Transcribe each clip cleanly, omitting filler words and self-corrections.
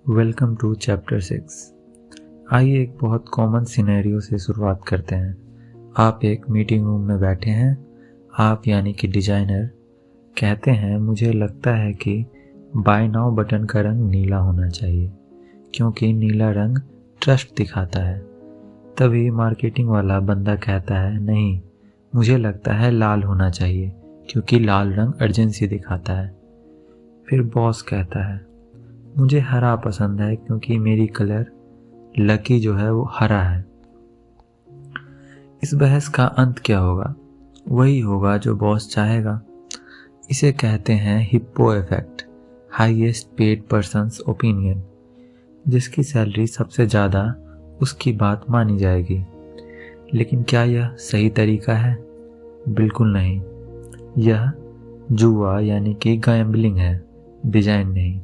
Welcome to chapter 6। आइए एक बहुत कॉमन सिनेरियो से शुरुआत करते हैं। आप एक मीटिंग रूम में बैठे हैं। आप यानी कि डिजाइनर कहते हैं मुझे लगता है कि बाय नाउ बटन का रंग नीला होना चाहिए क्योंकि नीला रंग ट्रस्ट दिखाता है। तभी मार्केटिंग वाला बंदा कहता है नहीं, मुझे लगता है लाल होना चाहिए क्योंकि लाल रंग अर्जेंसी दिखाता है। फिर बॉस कहता है मुझे हरा पसंद है क्योंकि मेरी कलर लकी जो है वो हरा है। इस बहस का अंत क्या होगा? वही होगा जो बॉस चाहेगा। इसे कहते हैं hippo effect, highest paid persons opinion. जिसकी सैलरी सबसे ज़्यादा उसकी बात मानी जाएगी। लेकिन क्या यह सही तरीका है? बिल्कुल नहीं। यह जुआ यानी कि गैम्बलिंग है, डिजाइन नहीं।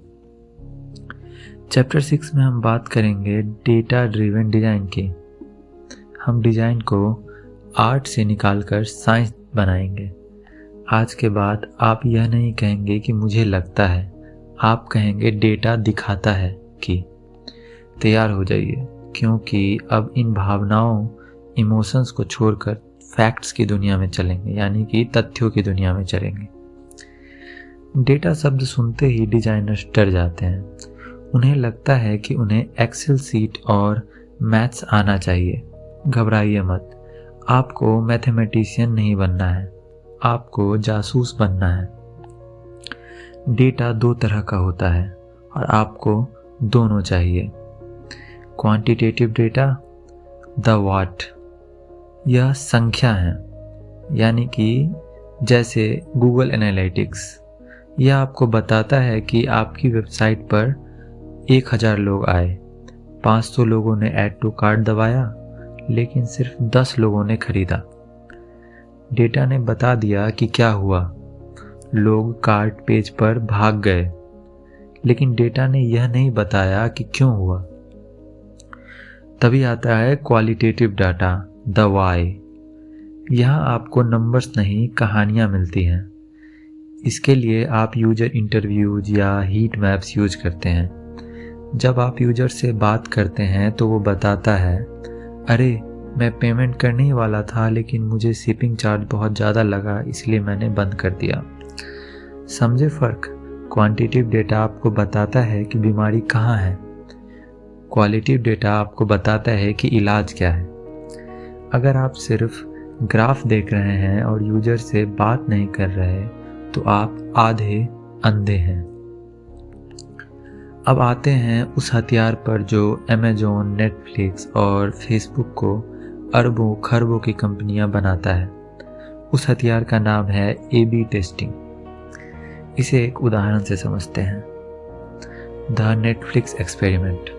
चैप्टर 6 में हम बात करेंगे डेटा ड्रिवन डिजाइन की। हम डिजाइन को आर्ट से निकालकर साइंस बनाएंगे। आज के बाद आप यह नहीं कहेंगे कि मुझे लगता है, आप कहेंगे डेटा दिखाता है कि। तैयार हो जाइए क्योंकि अब इन भावनाओं, इमोशंस को छोड़कर फैक्ट्स की दुनिया में चलेंगे, यानी कि तथ्यों की दुनिया में चलेंगे। डेटा शब्द सुनते ही डिजाइनर्स डर जाते हैं। उन्हें लगता है कि उन्हें एक्सेल सीट और मैथ्स आना चाहिए। घबराइए मत, आपको मैथमेटिशियन नहीं बनना है, आपको जासूस बनना है। डेटा दो तरह का होता है और आपको दोनों चाहिए। क्वांटिटेटिव डेटा, द व्हाट, यह संख्या है, यानी कि जैसे गूगल एनालिटिक्स। यह आपको बताता है कि आपकी वेबसाइट पर 1000 लोग आए, 500 लोगों ने ऐड टू कार्ट दबाया, लेकिन सिर्फ 10 लोगों ने खरीदा। डेटा ने बता दिया कि क्या हुआ। लोग कार्ट पेज पर भाग गए, लेकिन डेटा ने यह नहीं बताया कि क्यों हुआ। तभी आता है क्वालिटेटिव डाटा, द व्हाई। यहाँ आपको नंबर्स नहीं, कहानियाँ मिलती हैं। इसके लिए आप यूजर इंटरव्यूज या हीट मैप्स यूज करते हैं। जब आप यूजर से बात करते हैं तो वो बताता है, अरे मैं पेमेंट करने ही वाला था लेकिन मुझे शिपिंग चार्ज बहुत ज़्यादा लगा इसलिए मैंने बंद कर दिया। समझे फ़र्क? क्वांटिटेटिव डेटा आपको बताता है कि बीमारी कहाँ है, क्वालिटेटिव डेटा आपको बताता है कि इलाज क्या है। अगर आप सिर्फ ग्राफ देख रहे हैं और यूजर से बात नहीं कर रहे तो आप आधे अंधे हैं। अब आते हैं उस हथियार पर जो अमेज़न, नेटफ्लिक्स और फेसबुक को अरबों खरबों की कंपनियां बनाता है। उस हथियार का नाम है A/B टेस्टिंग। इसे एक उदाहरण से समझते हैं। The Netflix experiment.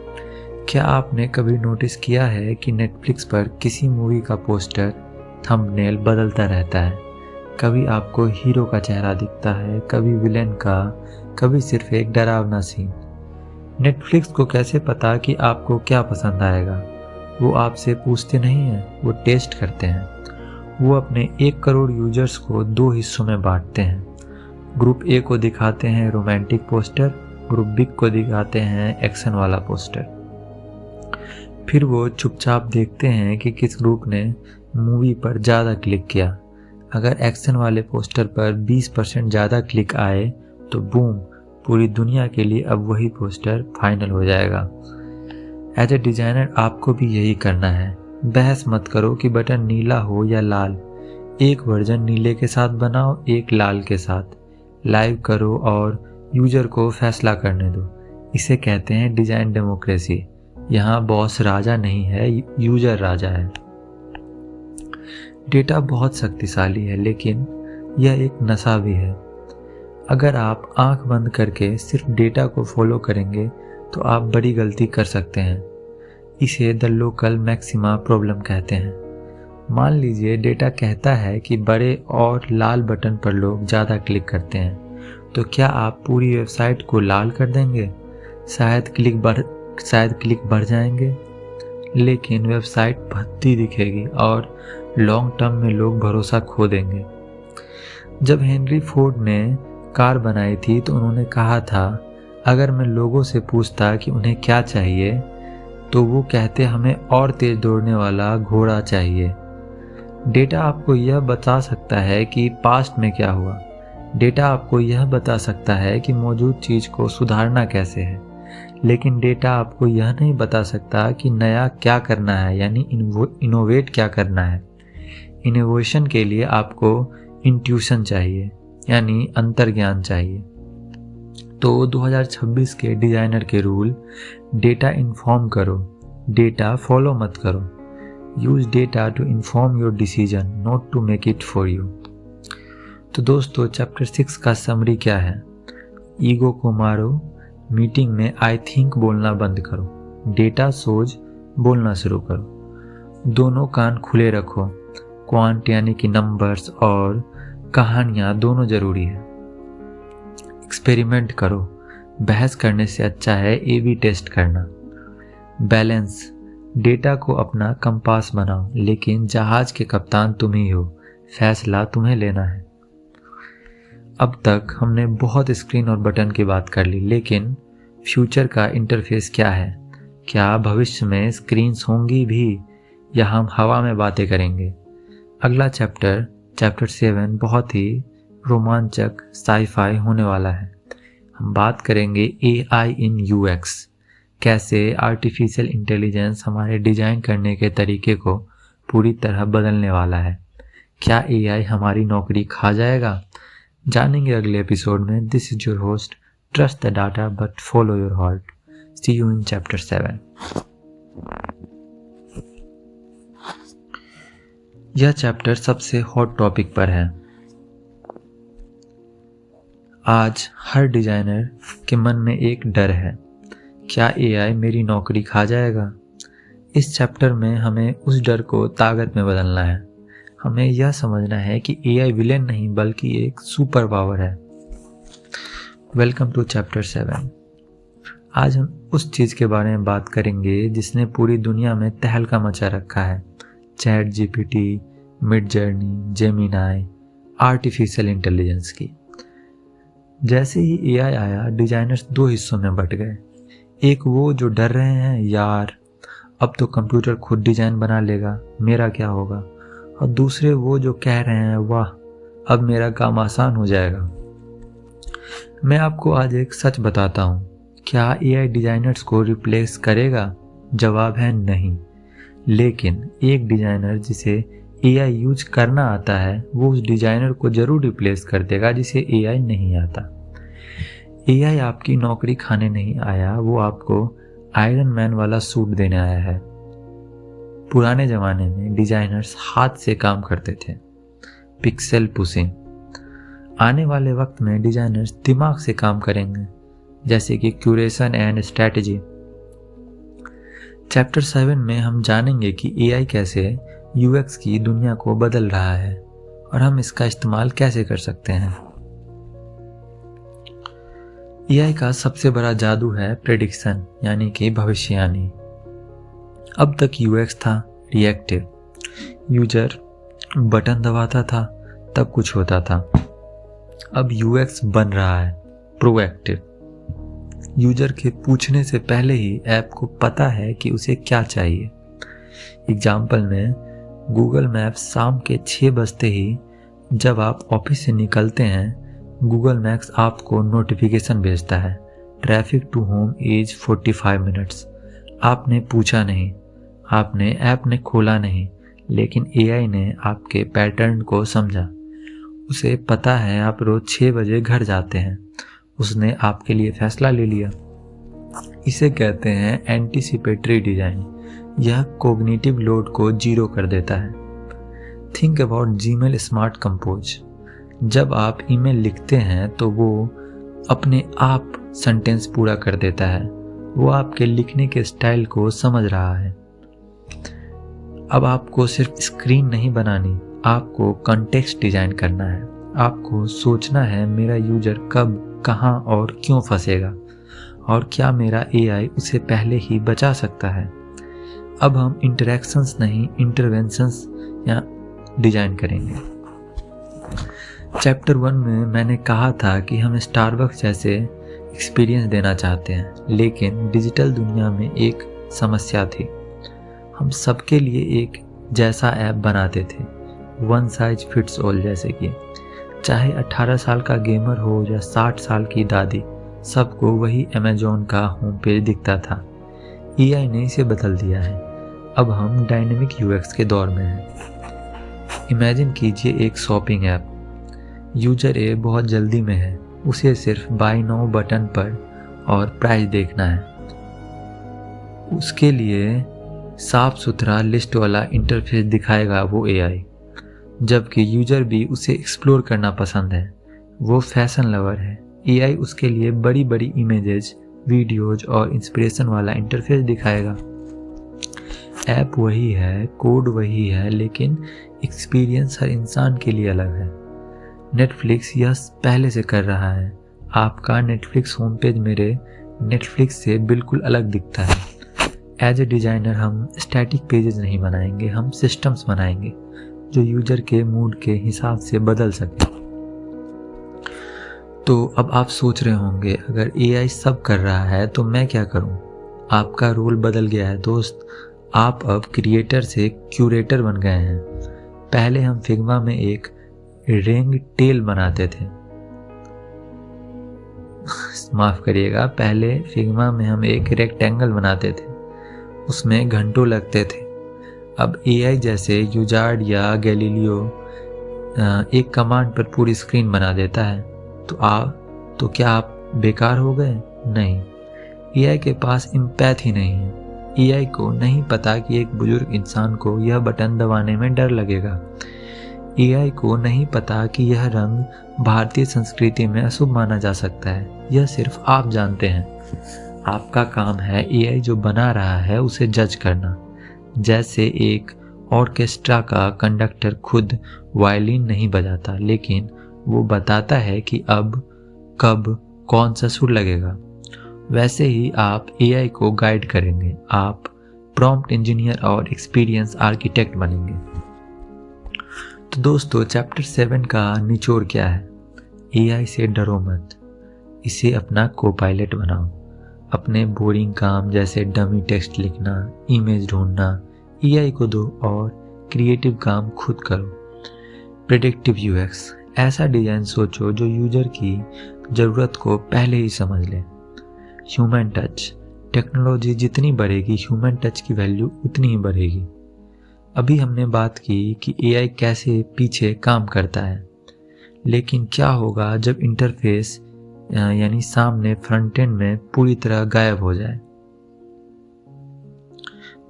क्या आपने कभी नोटिस किया है कि नेटफ्लिक्स पर किसी मूवी का पोस्टर, थंबनेल बदलता रहता है? कभी आपको हीरो का चेहरा दिखता है, कभी विलेन का, कभी सिर्फ एक डरावना सीन। नेटफ्लिक्स को कैसे पता कि आपको क्या पसंद आएगा? वो आपसे पूछते नहीं हैं, वो टेस्ट करते हैं। वो अपने 1 करोड़ यूजर्स को 2 हिस्सों में बांटते हैं। ग्रुप ए को दिखाते हैं रोमांटिक पोस्टर, ग्रुप बी को दिखाते हैं एक्शन वाला पोस्टर। फिर वो चुपचाप देखते हैं कि किस ग्रुप ने मूवी पर ज़्यादा क्लिक किया। अगर एक्शन वाले पोस्टर पर 20% ज़्यादा क्लिक आए तो बूम, पूरी दुनिया के लिए अब वही पोस्टर फाइनल हो जाएगा। एज ए डिजाइनर आपको भी यही करना है। बहस मत करो कि बटन नीला हो या लाल। एक वर्जन नीले के साथ बनाओ, एक लाल के साथ। लाइव करो और यूजर को फैसला करने दो। इसे कहते हैं डिजाइन डेमोक्रेसी। यहाँ बॉस राजा नहीं है, यूजर राजा है। डेटा बहुत शक्तिशाली है, लेकिन यह एक नशा भी है। अगर आप आंख बंद करके सिर्फ डेटा को फॉलो करेंगे तो आप बड़ी गलती कर सकते हैं। इसे द लोकल मैक्सिमा प्रॉब्लम कहते हैं। मान लीजिए डेटा कहता है कि बड़े और लाल बटन पर लोग ज़्यादा क्लिक करते हैं, तो क्या आप पूरी वेबसाइट को लाल कर देंगे? शायद क्लिक बढ़ जाएंगे, लेकिन वेबसाइट भद्दी दिखेगी और लॉन्ग टर्म में लोग भरोसा खो देंगे। जब हेनरी फोर्ड ने कार बनाई थी तो उन्होंने कहा था अगर मैं लोगों से पूछता कि उन्हें क्या चाहिए, तो वो कहते हमें और तेज दौड़ने वाला घोड़ा चाहिए। डेटा आपको यह बता सकता है कि पास्ट में क्या हुआ। डेटा आपको यह बता सकता है कि मौजूद चीज़ को सुधारना कैसे है, लेकिन डेटा आपको यह नहीं बता सकता कि नया क्या करना है, यानी इनोवेट क्या करना है। इनोवेशन के लिए आपको इंट्यूशन चाहिए, यानी अंतर्ज्ञान चाहिए। तो 2026 के डिजाइनर के रूल: डेटा इन्फॉर्म करो, डेटा फॉलो मत करो। Use data to inform your decision, not to make it for you. तो दोस्तों, चैप्टर 6 का समरी क्या है? ईगो को मारो, मीटिंग में आई थिंक बोलना बंद करो, डेटा सोच बोलना शुरू करो, दोनों कान खुले रखो, क्वांट यानी कि नंबर्स और कहानियाँ दोनों जरूरी है। एक्सपेरिमेंट करो, बहस करने से अच्छा है एबी टेस्ट करना। बैलेंस, डेटा को अपना कंपास बनाओ, लेकिन जहाज के कप्तान तुम ही हो, फैसला तुम्हें लेना है। अब तक हमने बहुत स्क्रीन और बटन की बात कर ली, लेकिन फ्यूचर का इंटरफेस क्या है? क्या भविष्य में स्क्रीन्स होंगी भी, या हम हवा में बातें करेंगे? अगला चैप्टर 7 बहुत ही रोमांचक साईफाई होने वाला है। हम बात करेंगे AI इन UX, कैसे आर्टिफिशियल इंटेलिजेंस हमारे डिजाइन करने के तरीके को पूरी तरह बदलने वाला है। क्या AI हमारी नौकरी खा जाएगा? जानेंगे अगले एपिसोड में। This is your host, trust the data but follow your heart. See you in chapter 7। यह चैप्टर सबसे हॉट टॉपिक पर है। आज हर डिजाइनर के मन में एक डर है, क्या AI मेरी नौकरी खा जाएगा? इस चैप्टर में हमें उस डर को ताकत में बदलना है। हमें यह समझना है कि AI विलेन नहीं बल्कि एक सुपर पावर है। Welcome to chapter 7। आज हम उस चीज़ के बारे में बात करेंगे जिसने पूरी दुनिया में तहलका मचा रखा है। ChatGPT, Midjourney, Gemini, artificial intelligence की। जैसे ही AI आया, डिजाइनर्स 2 हिस्सों में बट गए। एक वो जो डर रहे हैं, यार अब तो कंप्यूटर खुद डिजाइन बना लेगा, मेरा क्या होगा? और दूसरे वो जो कह रहे हैं, वाह अब मेरा काम आसान हो जाएगा। मैं आपको आज एक सच बताता हूँ, क्या AI डिजाइनर्स को रिप्लेस करेगा? जवाब है नहीं। लेकिन एक डिजाइनर जिसे AI यूज करना आता है, वो उस डिजाइनर को जरूर रिप्लेस कर देगा जिसे AI नहीं आता। AI आपकी नौकरी खाने नहीं आया, वो आपको आयरन मैन वाला सूट देने आया है। पुराने जमाने में डिजाइनर्स हाथ से काम करते थे, पिक्सेल पुशिंग। आने वाले वक्त में डिजाइनर्स दिमाग से काम करेंगे, जैसे कि क्यूरेशन एंड स्ट्रेटजी। चैप्टर 7 में हम जानेंगे कि AI कैसे UX की दुनिया को बदल रहा है और हम इसका इस्तेमाल कैसे कर सकते हैं। AI का सबसे बड़ा जादू है प्रेडिक्शन, यानी कि भविष्यवाणी। अब तक UX था रिएक्टिव, यूजर बटन दबाता था तब कुछ होता था। अब UX बन रहा है प्रोएक्टिव। यूजर के पूछने से पहले ही ऐप को पता है कि उसे क्या चाहिए। एग्जाम्पल में गूगल मैप्स शाम के 6 बजते ही जब आप ऑफिस से निकलते हैं, गूगल मैप्स आपको नोटिफिकेशन भेजता है, traffic to home is 45 minutes. आपने पूछा नहीं, आपने ऐप ने खोला नहीं, लेकिन AI ने आपके पैटर्न को समझा। उसे पता है आप रोज 6 बजे घर जाते हैं, उसने आपके लिए फैसला ले लिया। इसे कहते हैं एंटीसिपेटरी डिजाइन। यह कोग्निटिव लोड को 0 कर देता है। Think about Gmail smart compose. जब आप ईमेल लिखते हैं तो वो अपने आप सेंटेंस पूरा कर देता है, वो आपके लिखने के स्टाइल को समझ रहा है। अब आपको सिर्फ स्क्रीन नहीं बनानी, आपको कॉन्टेक्स्ट डिजाइन करना है। आपको सोचना है मेरा यूजर कब, कहाँ और क्यों फंसेगा, और क्या मेरा AI उसे पहले ही बचा सकता है। अब हम इंटरेक्शंस नहीं, इंटरवेंशंस या डिजाइन करेंगे। चैप्टर 1 में मैंने कहा था कि हम स्टारबक्स जैसे एक्सपीरियंस देना चाहते हैं, लेकिन डिजिटल दुनिया में एक समस्या थी। हम सबके लिए एक जैसा ऐप बनाते थे, वन साइज फिट्स ऑल, जैसे कि चाहे 18 साल का गेमर हो या 60 साल की दादी, सबको वही अमेजोन का होम पेज दिखता था। एआई ने इसे बदल दिया है। अब हम डायनेमिक यूएक्स के दौर में हैं। इमेजिन कीजिए एक शॉपिंग ऐप। यूजर ए बहुत जल्दी में है, उसे सिर्फ बाय नाउ बटन पर और प्राइस देखना है। उसके लिए साफ सुथरा लिस्ट वाला इंटरफेस दिखाएगा वो एआई, जबकि यूजर भी उसे एक्सप्लोर करना पसंद है। वो फैशन लवर है, एआई उसके लिए बड़ी बड़ी इमेजेस, वीडियोज और इंस्पिरेशन वाला इंटरफेस दिखाएगा। ऐप वही है, कोड वही है, लेकिन एक्सपीरियंस हर इंसान के लिए अलग है। नेटफ्लिक्स यह पहले से कर रहा है। आपका नेटफ्लिक्स होम पेज मेरे नेटफ्लिक्स से बिल्कुल अलग दिखता है। एज ए डिज़ाइनर हम स्टैटिक पेजेस नहीं बनाएंगे, हम सिस्टम्स बनाएंगे जो यूजर के मूड के हिसाब से बदल सके। तो अब आप सोच रहे होंगे, अगर एआई सब कर रहा है तो मैं क्या करूं? आपका रोल बदल गया है दोस्त। आप अब क्रिएटर से क्यूरेटर बन गए हैं। पहले हम फिग्मा में एक रिंग टेल बनाते थे। माफ करिएगा, पहले फिग्मा में हम एक रेक्टेंगल बनाते थे, उसमें घंटों लगते थे। अब एआई जैसे यूजार्ड या गैलीलियो एक कमांड पर पूरी स्क्रीन बना देता है। तो क्या आप बेकार हो गए? नहीं, एआई के पास एम्पैथी नहीं है। एआई को नहीं पता कि एक बुजुर्ग इंसान को यह बटन दबाने में डर लगेगा। एआई को नहीं पता कि यह रंग भारतीय संस्कृति में अशुभ माना जा सकता है। यह सिर्फ आप जानते हैं। आपका काम है एआई जो बना रहा है उसे जज करना। जैसे एक ऑर्केस्ट्रा का कंडक्टर खुद वायलिन नहीं बजाता, लेकिन वो बताता है कि अब कब कौन सा सुर लगेगा। वैसे ही आप एआई को गाइड करेंगे। आप प्रॉम्प्ट इंजीनियर और एक्सपीरियंस आर्किटेक्ट बनेंगे। तो दोस्तों, चैप्टर 7 का निचोड़ क्या है? एआई से डरो मत, इसे अपना को-पायलट बनाओ। अपने बोरिंग काम जैसे डमी टेक्स्ट लिखना, इमेज ढूंढना एआई को दो और क्रिएटिव काम खुद करो। प्रेडिक्टिव यूएक्स, ऐसा डिजाइन सोचो जो यूजर की ज़रूरत को पहले ही समझ ले। ह्यूमन टच, टेक्नोलॉजी जितनी बढ़ेगी ह्यूमन टच की वैल्यू उतनी ही बढ़ेगी। अभी हमने बात की कि एआई कैसे पीछे काम करता है, लेकिन क्या होगा जब इंटरफेस यानी सामने फ्रंट एंड में पूरी तरह गायब हो जाए?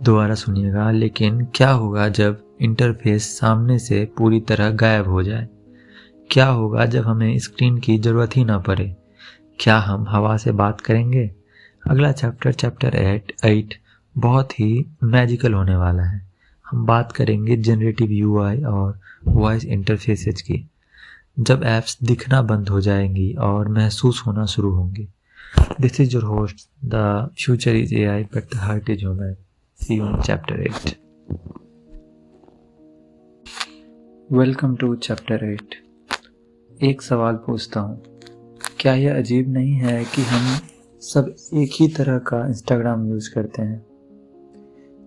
दोबारा सुनिएगा, लेकिन क्या होगा जब इंटरफेस सामने से पूरी तरह गायब हो जाए? क्या होगा जब हमें स्क्रीन की ज़रूरत ही ना पड़े? क्या हम हवा से बात करेंगे? अगला चैप्टर 8 बहुत ही मैजिकल होने वाला है। हम बात करेंगे जनरेटिव यूआई और वॉइस इंटरफेसेज की, जब ऐप्स दिखना बंद हो जाएंगी और महसूस होना शुरू होंगी। This is your host, the future is AI but the heart is human. See you in chapter 8। Welcome to chapter 8। एक सवाल पूछता हूँ, क्या यह अजीब नहीं है कि हम सब एक ही तरह का इंस्टाग्राम यूज़ करते हैं?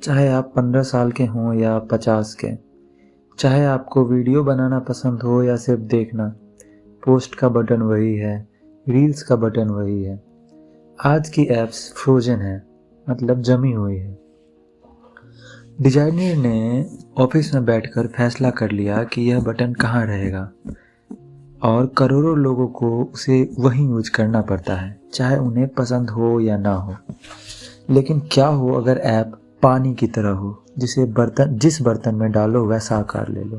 चाहे आप 15 साल के हों या 50 के, चाहे आपको वीडियो बनाना पसंद हो या सिर्फ देखना, पोस्ट का बटन वही है, रील्स का बटन वही है। आज की ऐप्स फ्रोजन है, मतलब जमी हुई है। डिजाइनर ने ऑफिस में बैठकर फैसला कर लिया कि यह बटन कहाँ रहेगा, और करोड़ों लोगों को उसे वहीं यूज करना पड़ता है, चाहे उन्हें पसंद हो या ना हो। लेकिन क्या हो अगर ऐप पानी की तरह हो, जिस बर्तन में डालो वैसा आकार ले लो।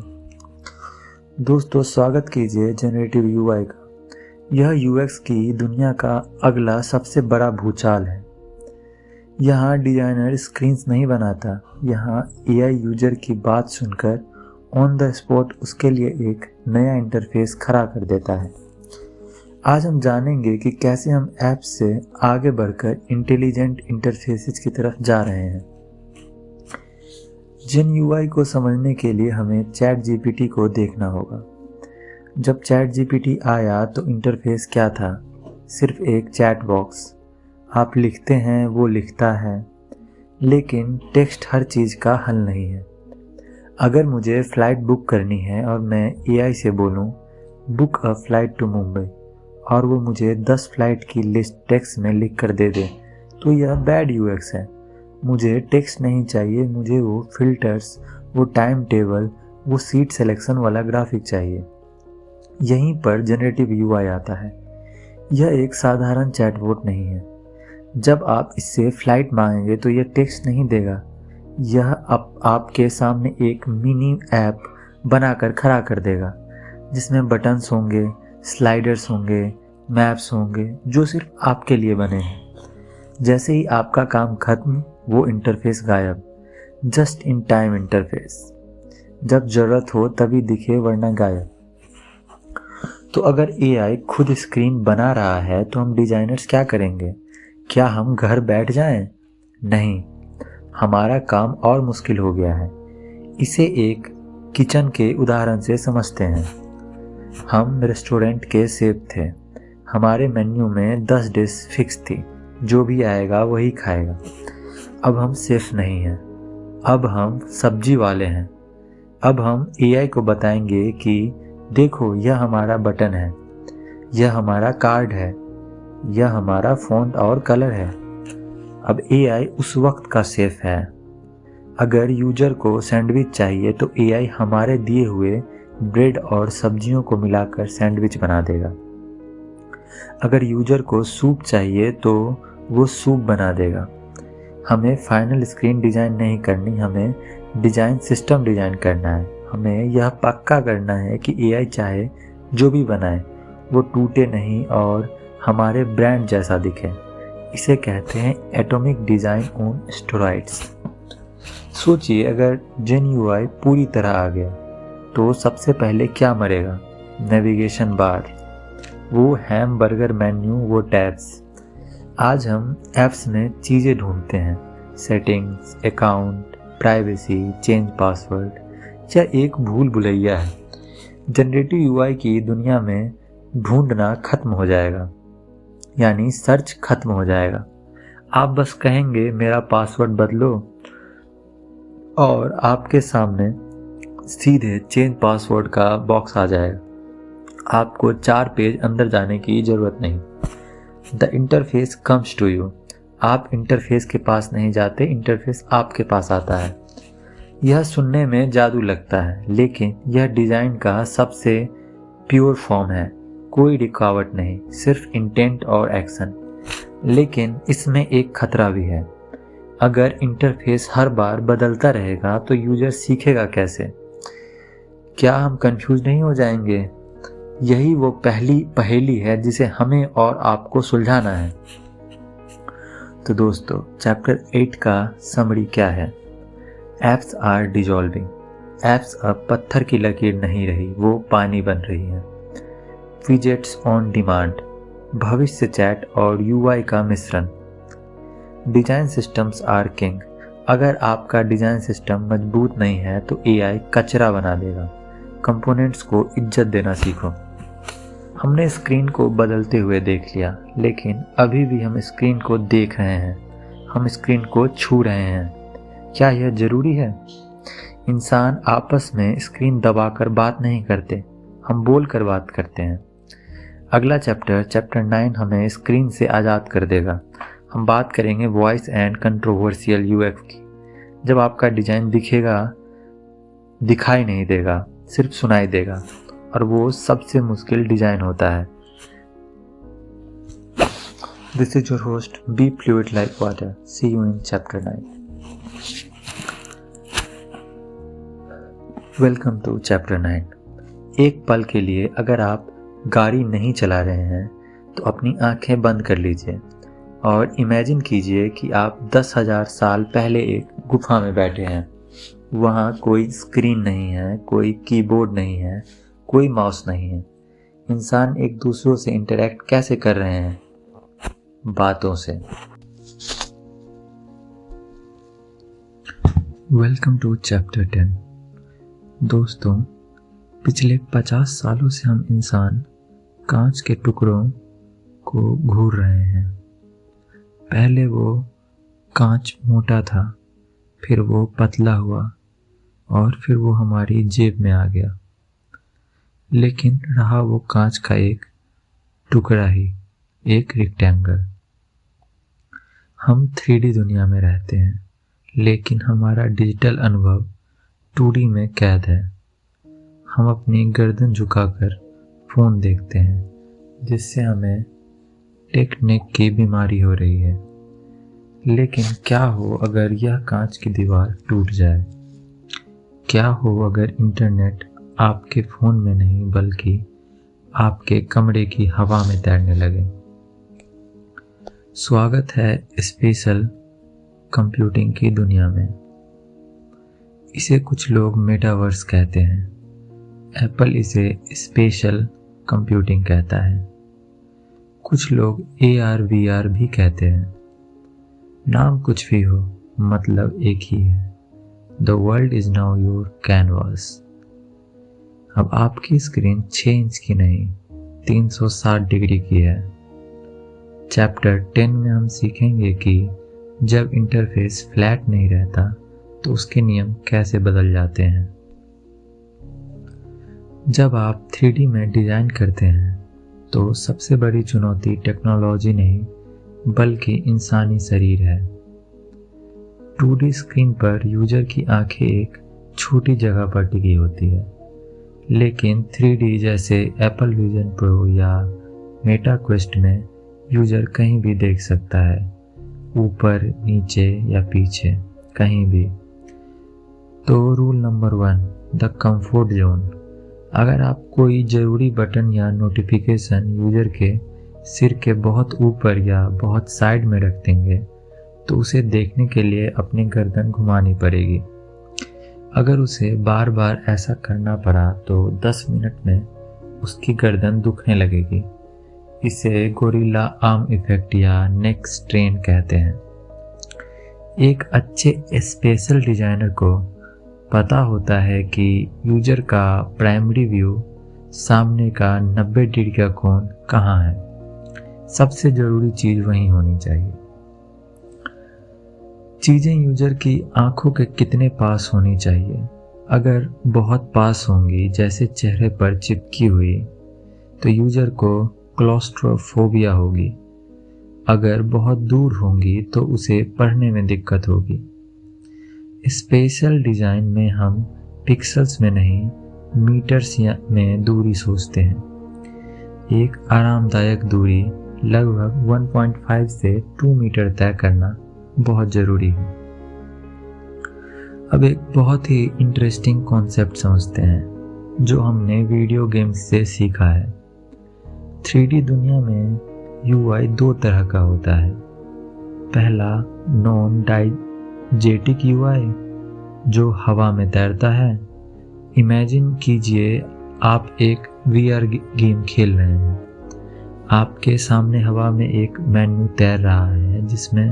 दोस्तों, स्वागत कीजिए जनरेटिव यूआई का। यह यूएक्स की दुनिया का अगला सबसे बड़ा भूचाल है। यहाँ डिजाइनर स्क्रीन्स नहीं बनाता, यहाँ एआई यूजर की बात सुनकर ऑन द स्पॉट उसके लिए एक नया इंटरफेस खड़ा कर देता है। आज हम जानेंगे कि कैसे हम ऐप से आगे बढ़कर इंटेलिजेंट इंटरफेसेस की तरफ जा रहे हैं। जिन यूआई को समझने के लिए हमें चैट जीपीटी को देखना होगा। जब चैट जीपीटी आया तो इंटरफेस क्या था? सिर्फ एक चैट बॉक्स। आप लिखते हैं, वो लिखता है, लेकिन टेक्स्ट हर चीज़ का हल नहीं है। अगर मुझे फ़्लाइट बुक करनी है और मैं एआई से बोलूं book a flight to Mumbai और वो मुझे 10 फ़्लाइट की लिस्ट टेक्स्ट में लिख कर दे दे, तो यह बैड यूएक्स है। मुझे टेक्स्ट नहीं चाहिए, मुझे वो फिल्टर्स, वो टाइम टेबल, वो सीट सिलेक्शन वाला ग्राफिक चाहिए। यहीं पर जनरेटिव यूआई आता है। यह एक साधारण चैटबॉट नहीं है। जब आप इससे फ़्लाइट मांगेंगे तो यह टेक्स्ट नहीं देगा, यह आपके सामने एक मिनी ऐप बनाकर खड़ा कर देगा जिसमें बटन्स होंगे, स्लाइडर्स होंगे, मैप्स होंगे जो सिर्फ आपके लिए बने हैं। जैसे ही आपका काम खत्म, वो इंटरफेस गायब। जस्ट इन टाइम इंटरफेस, जब ज़रूरत हो तभी दिखे वरना गायब। तो अगर एआई खुद स्क्रीन बना रहा है तो हम डिज़ाइनर्स क्या करेंगे? क्या हम घर बैठ जाएं? नहीं, हमारा काम और मुश्किल हो गया है। इसे एक किचन के उदाहरण से समझते हैं। हम रेस्टोरेंट के शेफ थे। हमारे मेन्यू में 10 डिश फिक्स थी, जो भी आएगा वही खाएगा। अब हम शेफ नहीं हैं, अब हम सब्जी वाले हैं। अब हम एआई को बताएंगे कि देखो, यह हमारा बटन है, यह हमारा कार्ड है, यह हमारा फ़ॉन्ट और कलर है। अब एआई उस वक्त का शेफ है। अगर यूजर को सैंडविच चाहिए तो एआई हमारे दिए हुए ब्रेड और सब्जियों को मिलाकर सैंडविच बना देगा। अगर यूजर को सूप चाहिए तो वो सूप बना देगा। हमें फाइनल स्क्रीन डिज़ाइन नहीं करनी, हमें डिज़ाइन सिस्टम डिज़ाइन करना है। हमें यह पक्का करना है कि एआई चाहे जो भी बनाए वो टूटे नहीं और हमारे ब्रांड जैसा दिखे। इसे कहते हैं एटॉमिक डिज़ाइन ऑन स्टेरॉइड्स। सोचिए, अगर जेन यूआई पूरी तरह आ गया तो सबसे पहले क्या मरेगा? नेविगेशन बार, वो हैमबर्गर मेन्यू, वो टैब्स। आज हम ऐप्स में चीज़ें ढूंढते हैं, settings, account, privacy, change password, या एक भूल भुलैया है। जनरेटिव यूआई की दुनिया में ढूंढना खत्म हो जाएगा, यानी सर्च खत्म हो जाएगा। आप बस कहेंगे मेरा पासवर्ड बदलो और आपके सामने सीधे चेंज पासवर्ड का बॉक्स आ जाएगा। आपको 4 पेज अंदर जाने की ज़रूरत नहीं। The interface comes to you. आप इंटरफेस के पास नहीं जाते, इंटरफेस आपके पास आता है। यह सुनने में जादू लगता है, लेकिन यह डिज़ाइन का सबसे प्योर फॉर्म है। कोई रुकावट नहीं, सिर्फ इंटेंट और एक्शन। लेकिन इसमें एक खतरा भी है। अगर इंटरफेस हर बार बदलता रहेगा तो यूजर सीखेगा कैसे? क्या हम कंफ्यूज नहीं हो जाएंगे? यही वो पहली पहेली है जिसे हमें और आपको सुलझाना है। तो दोस्तों, चैप्टर 8 का समरी क्या है? Apps are dissolving. एप्स अब पत्थर की लकीर नहीं रही, वो पानी बन रही है। विजेट्स ऑन डिमांड, भविष्य चैट और यूआई का मिश्रण। Design systems are king. अगर आपका डिजाइन सिस्टम मजबूत नहीं है तो एआई कचरा बना देगा। कंपोनेंट्स को इज्जत देना सीखो। हमने स्क्रीन को बदलते हुए देख लिया, लेकिन अभी भी हम स्क्रीन को देख रहे हैं, हम स्क्रीन को छू रहे हैं। क्या यह जरूरी है? इंसान आपस में स्क्रीन दबाकर बात नहीं करते, हम बोल कर बात करते हैं। अगला चैप्टर 9 हमें स्क्रीन से आज़ाद कर देगा। हम बात करेंगे वॉइस एंड कंट्रोवर्शियल यूएक्स की। जब आपका डिज़ाइन दिखाई नहीं देगा, सिर्फ सुनाई देगा, और वो सबसे मुश्किल डिज़ाइन होता है। This is your host, be fluid like water. See you in chapter 9। Welcome to chapter 9। एक पल के लिए अगर आप गाड़ी नहीं चला रहे हैं तो अपनी आंखें बंद कर लीजिए और इमेजिन कीजिए कि आप 10,000 साल पहले एक गुफा में बैठे हैं। वहाँ कोई स्क्रीन नहीं है, कोई कीबोर्ड नहीं है, कोई माउस नहीं है। इंसान एक दूसरों से इंटरेक्ट कैसे कर रहे हैं? बातों से। Welcome to chapter 10। दोस्तों, पिछले 50 सालों से हम इंसान कांच के टुकड़ों को घूर रहे हैं। पहले वो कांच मोटा था, फिर वो पतला हुआ और फिर वो हमारी जेब में आ गया, लेकिन रहा वो कांच का एक टुकड़ा ही, एक रेक्टेंगल। हम 3D दुनिया में रहते हैं, लेकिन हमारा डिजिटल अनुभव 2D में कैद है। हम अपनी गर्दन झुकाकर फ़ोन देखते हैं, जिससे हमें टेक नेक की बीमारी हो रही है। लेकिन क्या हो अगर यह कांच की दीवार टूट जाए? क्या हो अगर इंटरनेट आपके फ़ोन में नहीं बल्कि आपके कमरे की हवा में तैरने लगे? स्वागत है स्पेशल कंप्यूटिंग की दुनिया में। इसे कुछ लोग मेटावर्स कहते हैं। एप्पल इसे स्पेशल कंप्यूटिंग कहता है। कुछ लोग AR VR भी कहते हैं। नाम कुछ भी हो, मतलब एक ही है। The world is now your canvas। अब आपकी स्क्रीन 6 इंच की नहीं, 360 डिग्री की है। चैप्टर 10 में हम सीखेंगे कि जब इंटरफेस फ्लैट नहीं रहता तो उसके नियम कैसे बदल जाते हैं। जब आप 3D में डिज़ाइन करते हैं तो सबसे बड़ी चुनौती टेक्नोलॉजी नहीं बल्कि इंसानी शरीर है। 2D स्क्रीन पर यूजर की आंखें एक छोटी जगह पर टिकी होती है, लेकिन 3D जैसे एप्पल विजन प्रो या मेटा क्वेस्ट में यूजर कहीं भी देख सकता है, ऊपर, नीचे या पीछे, कहीं भी। तो rule number 1, the comfort zone. अगर आप कोई ज़रूरी बटन या नोटिफिकेशन यूजर के सिर के बहुत ऊपर या बहुत साइड में रख देंगे तो उसे देखने के लिए अपनी गर्दन घुमानी पड़ेगी। अगर उसे बार बार ऐसा करना पड़ा तो 10 मिनट में उसकी गर्दन दुखने लगेगी। इसे गोरिल्ला आर्म इफेक्ट या नेक स्ट्रेन कहते हैं। एक अच्छे स्पेशल डिजाइनर को पता होता है कि यूजर का प्राइमरी व्यू, सामने का 90 डिग्री का कोण कहाँ है। सबसे ज़रूरी चीज़ वहीं होनी चाहिए। चीज़ें यूजर की आंखों के कितने पास होनी चाहिए? अगर बहुत पास होंगी, जैसे चेहरे पर चिपकी हुई, तो यूजर को क्लॉस्ट्रोफोबिया होगी। अगर बहुत दूर होंगी तो उसे पढ़ने में दिक्कत होगी। स्पेशल डिज़ाइन में हम पिक्सेल्स में नहीं, मीटर्स में दूरी सोचते हैं। एक आरामदायक दूरी लगभग 1.5 से 2 मीटर तय करना बहुत ज़रूरी है। अब एक बहुत ही इंटरेस्टिंग कॉन्सेप्ट समझते हैं जो हमने वीडियो गेम्स से सीखा है। 3D दुनिया में UI 2 तरह का होता है। पहला नॉन डाइजेटिक UI जो हवा में तैरता है। इमेजिन कीजिए आप एक VR गेम खेल रहे हैं। आपके सामने हवा में एक मेन्यू तैर रहा है जिसमें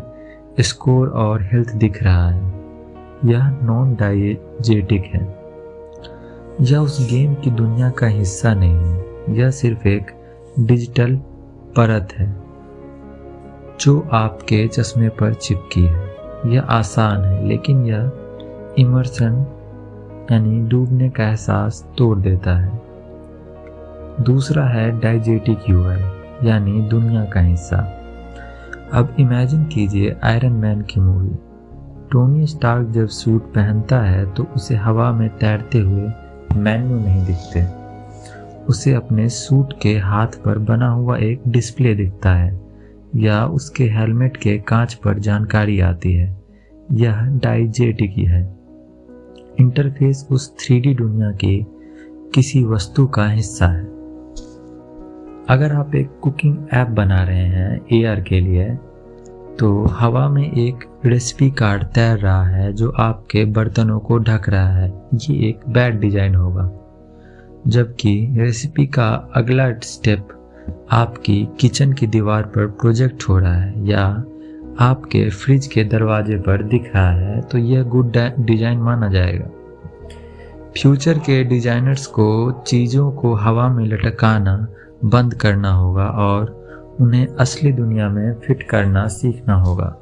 स्कोर और हेल्थ दिख रहा है। यह नॉन डाइजेटिक है। यह उस गेम की दुनिया का हिस्सा नहीं है। यह सिर्फ एक डिजिटल परत है जो आपके चश्मे पर चिपकी है। यह आसान है, लेकिन यह इमर्सन यानी डूबने का एहसास तोड़ देता है। दूसरा है डाइजेटिक UI यानी दुनिया का हिस्सा। अब इमेजिन कीजिए आयरन मैन की मूवी। टोनी स्टार्क जब सूट पहनता है तो उसे हवा में तैरते हुए मेन्यू नहीं दिखते। उसे अपने सूट के हाथ पर बना हुआ एक डिस्प्ले दिखता है या उसके हेलमेट के कांच पर जानकारी आती है। यह डाइजेटिक ही है। इंटरफेस उस 3D दुनिया की किसी वस्तु का हिस्सा है। अगर आप एक कुकिंग ऐप बना रहे हैं AR के लिए, तो हवा में एक रेसिपी कार्ड तैर रहा है जो आपके बर्तनों को ढक रहा है। ये एक बैड डिजाइन होगा। जबकि रेसिपी का अगला स्टेप आपकी किचन की दीवार पर प्रोजेक्ट हो रहा है या आपके फ्रिज के दरवाजे पर दिख रहा है, तो यह गुड डिजाइन माना जाएगा। फ्यूचर के डिजाइनर्स को चीज़ों को हवा में लटकाना बंद करना होगा और उन्हें असली दुनिया में फिट करना सीखना होगा।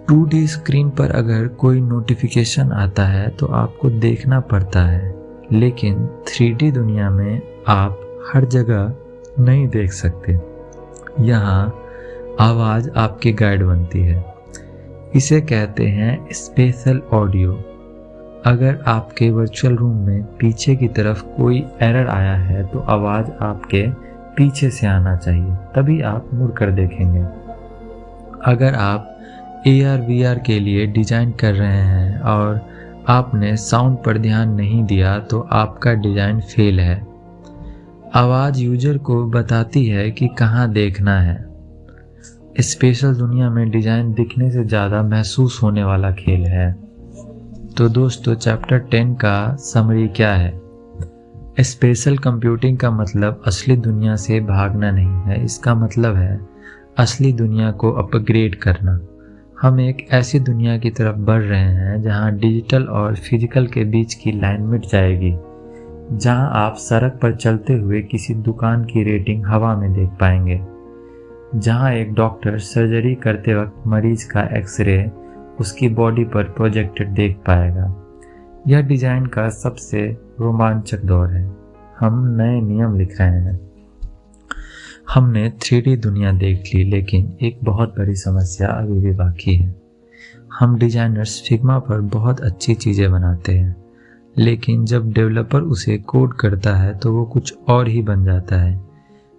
2D स्क्रीन पर अगर कोई नोटिफिकेशन आता है तो आपको देखना पड़ता है, लेकिन 3D दुनिया में आप हर जगह नहीं देख सकते। यहाँ आवाज़ आपकी गाइड बनती है। इसे कहते हैं स्पेशल ऑडियो। अगर आपके वर्चुअल रूम में पीछे की तरफ कोई एरर आया है तो आवाज़ आपके पीछे से आना चाहिए, तभी आप मुड़ कर देखेंगे। अगर आप AR VR के लिए डिज़ाइन कर रहे हैं और आपने साउंड पर ध्यान नहीं दिया तो आपका डिज़ाइन फेल है। आवाज़ यूजर को बताती है कि कहाँ देखना है। स्पेशल दुनिया में डिज़ाइन दिखने से ज़्यादा महसूस होने वाला खेल है। तो दोस्तों, चैप्टर 10 का समरी क्या है? स्पेशल कंप्यूटिंग का मतलब असली दुनिया से भागना नहीं है, इसका मतलब है असली दुनिया को अपग्रेड करना। हम एक ऐसी दुनिया की तरफ बढ़ रहे हैं जहां डिजिटल और फिजिकल के बीच की लाइन मिट जाएगी, जहां आप सड़क पर चलते हुए किसी दुकान की रेटिंग हवा में देख पाएंगे, जहां एक डॉक्टर सर्जरी करते वक्त मरीज का एक्सरे उसकी बॉडी पर प्रोजेक्टेड देख पाएगा। यह डिजाइन का सबसे रोमांचक दौर है। हम नए नियम लिख रहे हैं। हमने 3D दुनिया देख ली, लेकिन एक बहुत बड़ी समस्या अभी भी बाकी है। हम डिजाइनर्स फिग्मा पर बहुत अच्छी चीज़ें बनाते हैं, लेकिन जब डेवलपर उसे कोड करता है तो वो कुछ और ही बन जाता है।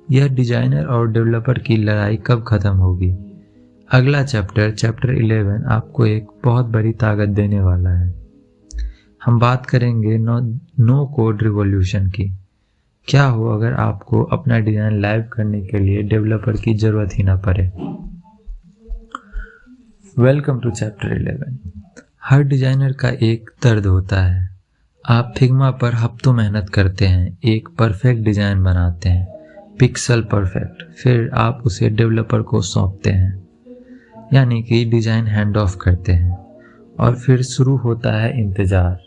यह डिजाइनर और डेवलपर की लड़ाई कब ख़त्म होगी? अगला चैप्टर 11 आपको एक बहुत बड़ी ताकत देने वाला है। हम बात करेंगे नो कोड रिवॉल्यूशन की। क्या हो अगर आपको अपना डिज़ाइन लाइव करने के लिए डेवलपर की ज़रूरत ही ना पड़े? Welcome to chapter 11। हर डिज़ाइनर का एक दर्द होता है। आप फिग्मा पर हफ्तों मेहनत करते हैं, एक परफेक्ट डिज़ाइन बनाते हैं, पिक्सल परफेक्ट, फिर आप उसे डेवलपर को सौंपते हैं, यानी कि डिज़ाइन हैंड ऑफ करते हैं, और फिर शुरू होता है इंतज़ार।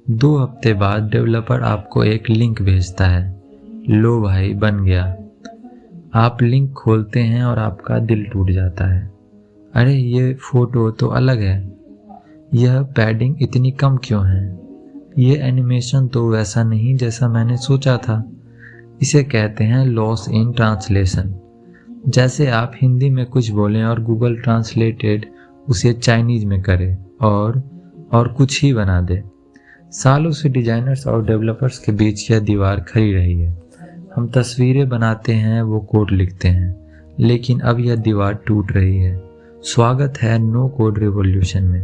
2 हफ्ते बाद डेवलपर आपको एक लिंक भेजता है, लो भाई बन गया। आप लिंक खोलते हैं और आपका दिल टूट जाता है। अरे ये फ़ोटो तो अलग है, यह पैडिंग इतनी कम क्यों है, ये एनिमेशन तो वैसा नहीं जैसा मैंने सोचा था। इसे कहते हैं लॉस इन ट्रांसलेशन। जैसे आप हिंदी में कुछ बोलें और गूगल ट्रांसलेटेड उसे चाइनीज़ में करे और कुछ ही बना दे। सालों से डिज़ाइनर्स और डेवलपर्स के बीच यह दीवार खड़ी रही है। हम तस्वीरें बनाते हैं, वो कोड लिखते हैं, लेकिन अब यह दीवार टूट रही है। स्वागत है नो कोड रिवॉल्यूशन में,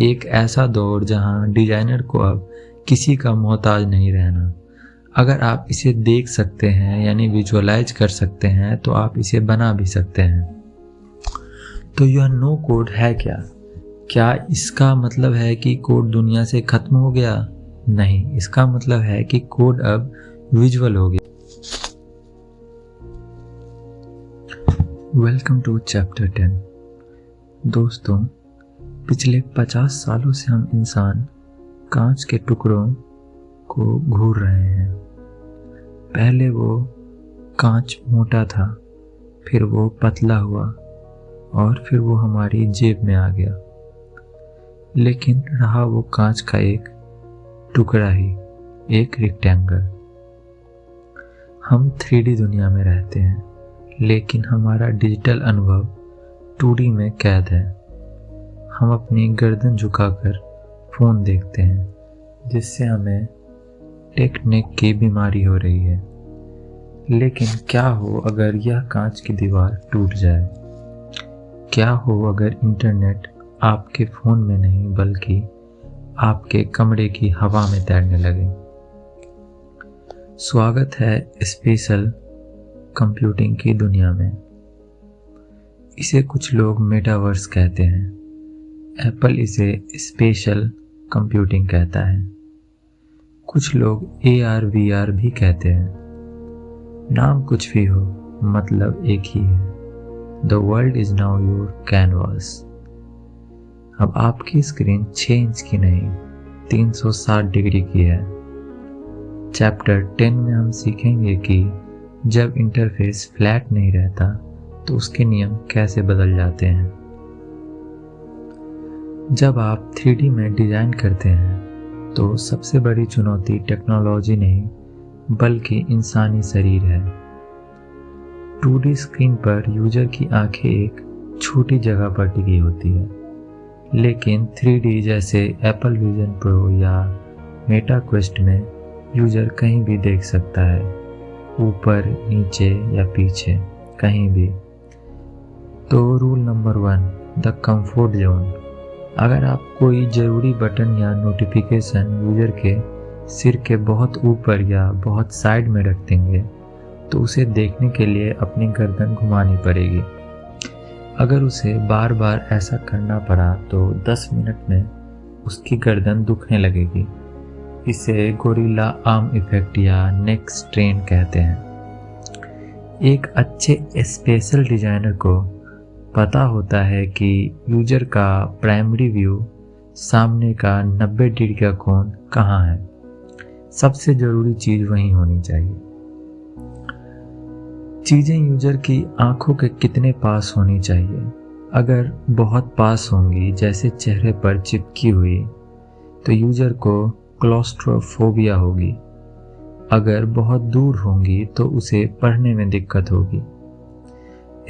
एक ऐसा दौर जहां डिज़ाइनर को अब किसी का मोहताज नहीं रहना। अगर आप इसे देख सकते हैं, यानी विजुअलाइज कर सकते हैं, तो आप इसे बना भी सकते हैं। तो यह नो कोड है क्या? क्या इसका मतलब है कि कोड दुनिया से खत्म हो गया? नहीं, इसका मतलब है कि कोड अब विजुअल हो गया। Welcome to chapter 10। दोस्तों, पिछले 50 सालों से हम इंसान कांच के टुकड़ों को घूर रहे हैं। पहले वो कांच मोटा था, फिर वो पतला हुआ, और फिर वो हमारी जेब में आ गया। लेकिन रहा वो कांच का एक टुकड़ा ही, एक रेक्टेंगल। हम 3D दुनिया में रहते हैं, लेकिन हमारा डिजिटल अनुभव 2D में कैद है। हम अपनी गर्दन झुकाकर फ़ोन देखते हैं, जिससे हमें टेक्निक की बीमारी हो रही है। लेकिन क्या हो अगर यह कांच की दीवार टूट जाए? क्या हो अगर इंटरनेट आपके फ़ोन में नहीं बल्कि आपके कमरे की हवा में तैरने लगे? स्वागत है स्पेशल कंप्यूटिंग की दुनिया में। इसे कुछ लोग मेटावर्स कहते हैं। एप्पल इसे स्पेशल कंप्यूटिंग कहता है। कुछ लोग AR VR भी कहते हैं। नाम कुछ भी हो, मतलब एक ही है। The world is now your canvas। अब आपकी स्क्रीन 6 इंच की नहीं, 360 डिग्री की है। चैप्टर 10 में हम सीखेंगे कि जब इंटरफेस फ्लैट नहीं रहता तो उसके नियम कैसे बदल जाते हैं। जब आप 3D में डिज़ाइन करते हैं तो सबसे बड़ी चुनौती टेक्नोलॉजी नहीं बल्कि इंसानी शरीर है। 2D स्क्रीन पर यूजर की आंखें एक छोटी जगह पर टिकी होती है, लेकिन 3D जैसे एप्पल विजन प्रो या मेटा क्वेस्ट में यूजर कहीं भी देख सकता है, ऊपर, नीचे या पीछे, कहीं भी। तो rule number 1, the comfort zone. अगर आप कोई ज़रूरी बटन या नोटिफिकेशन यूजर के सिर के बहुत ऊपर या बहुत साइड में रख देंगे तो उसे देखने के लिए अपनी गर्दन घुमानी पड़ेगी। अगर उसे बार बार ऐसा करना पड़ा तो 10 मिनट में उसकी गर्दन दुखने लगेगी। इसे गोरिल्ला आर्म इफेक्ट या नेक स्ट्रेन कहते हैं। एक अच्छे स्पेशल डिजाइनर को पता होता है कि यूजर का प्राइमरी व्यू, सामने का 90 डिग्री का कोण कहाँ है। सबसे ज़रूरी चीज़ वहीं होनी चाहिए। चीज़ें यूजर की आंखों के कितने पास होनी चाहिए। अगर बहुत पास होंगी, जैसे चेहरे पर चिपकी हुई, तो यूजर को क्लॉस्ट्रोफोबिया होगी। अगर बहुत दूर होंगी तो उसे पढ़ने में दिक्कत होगी।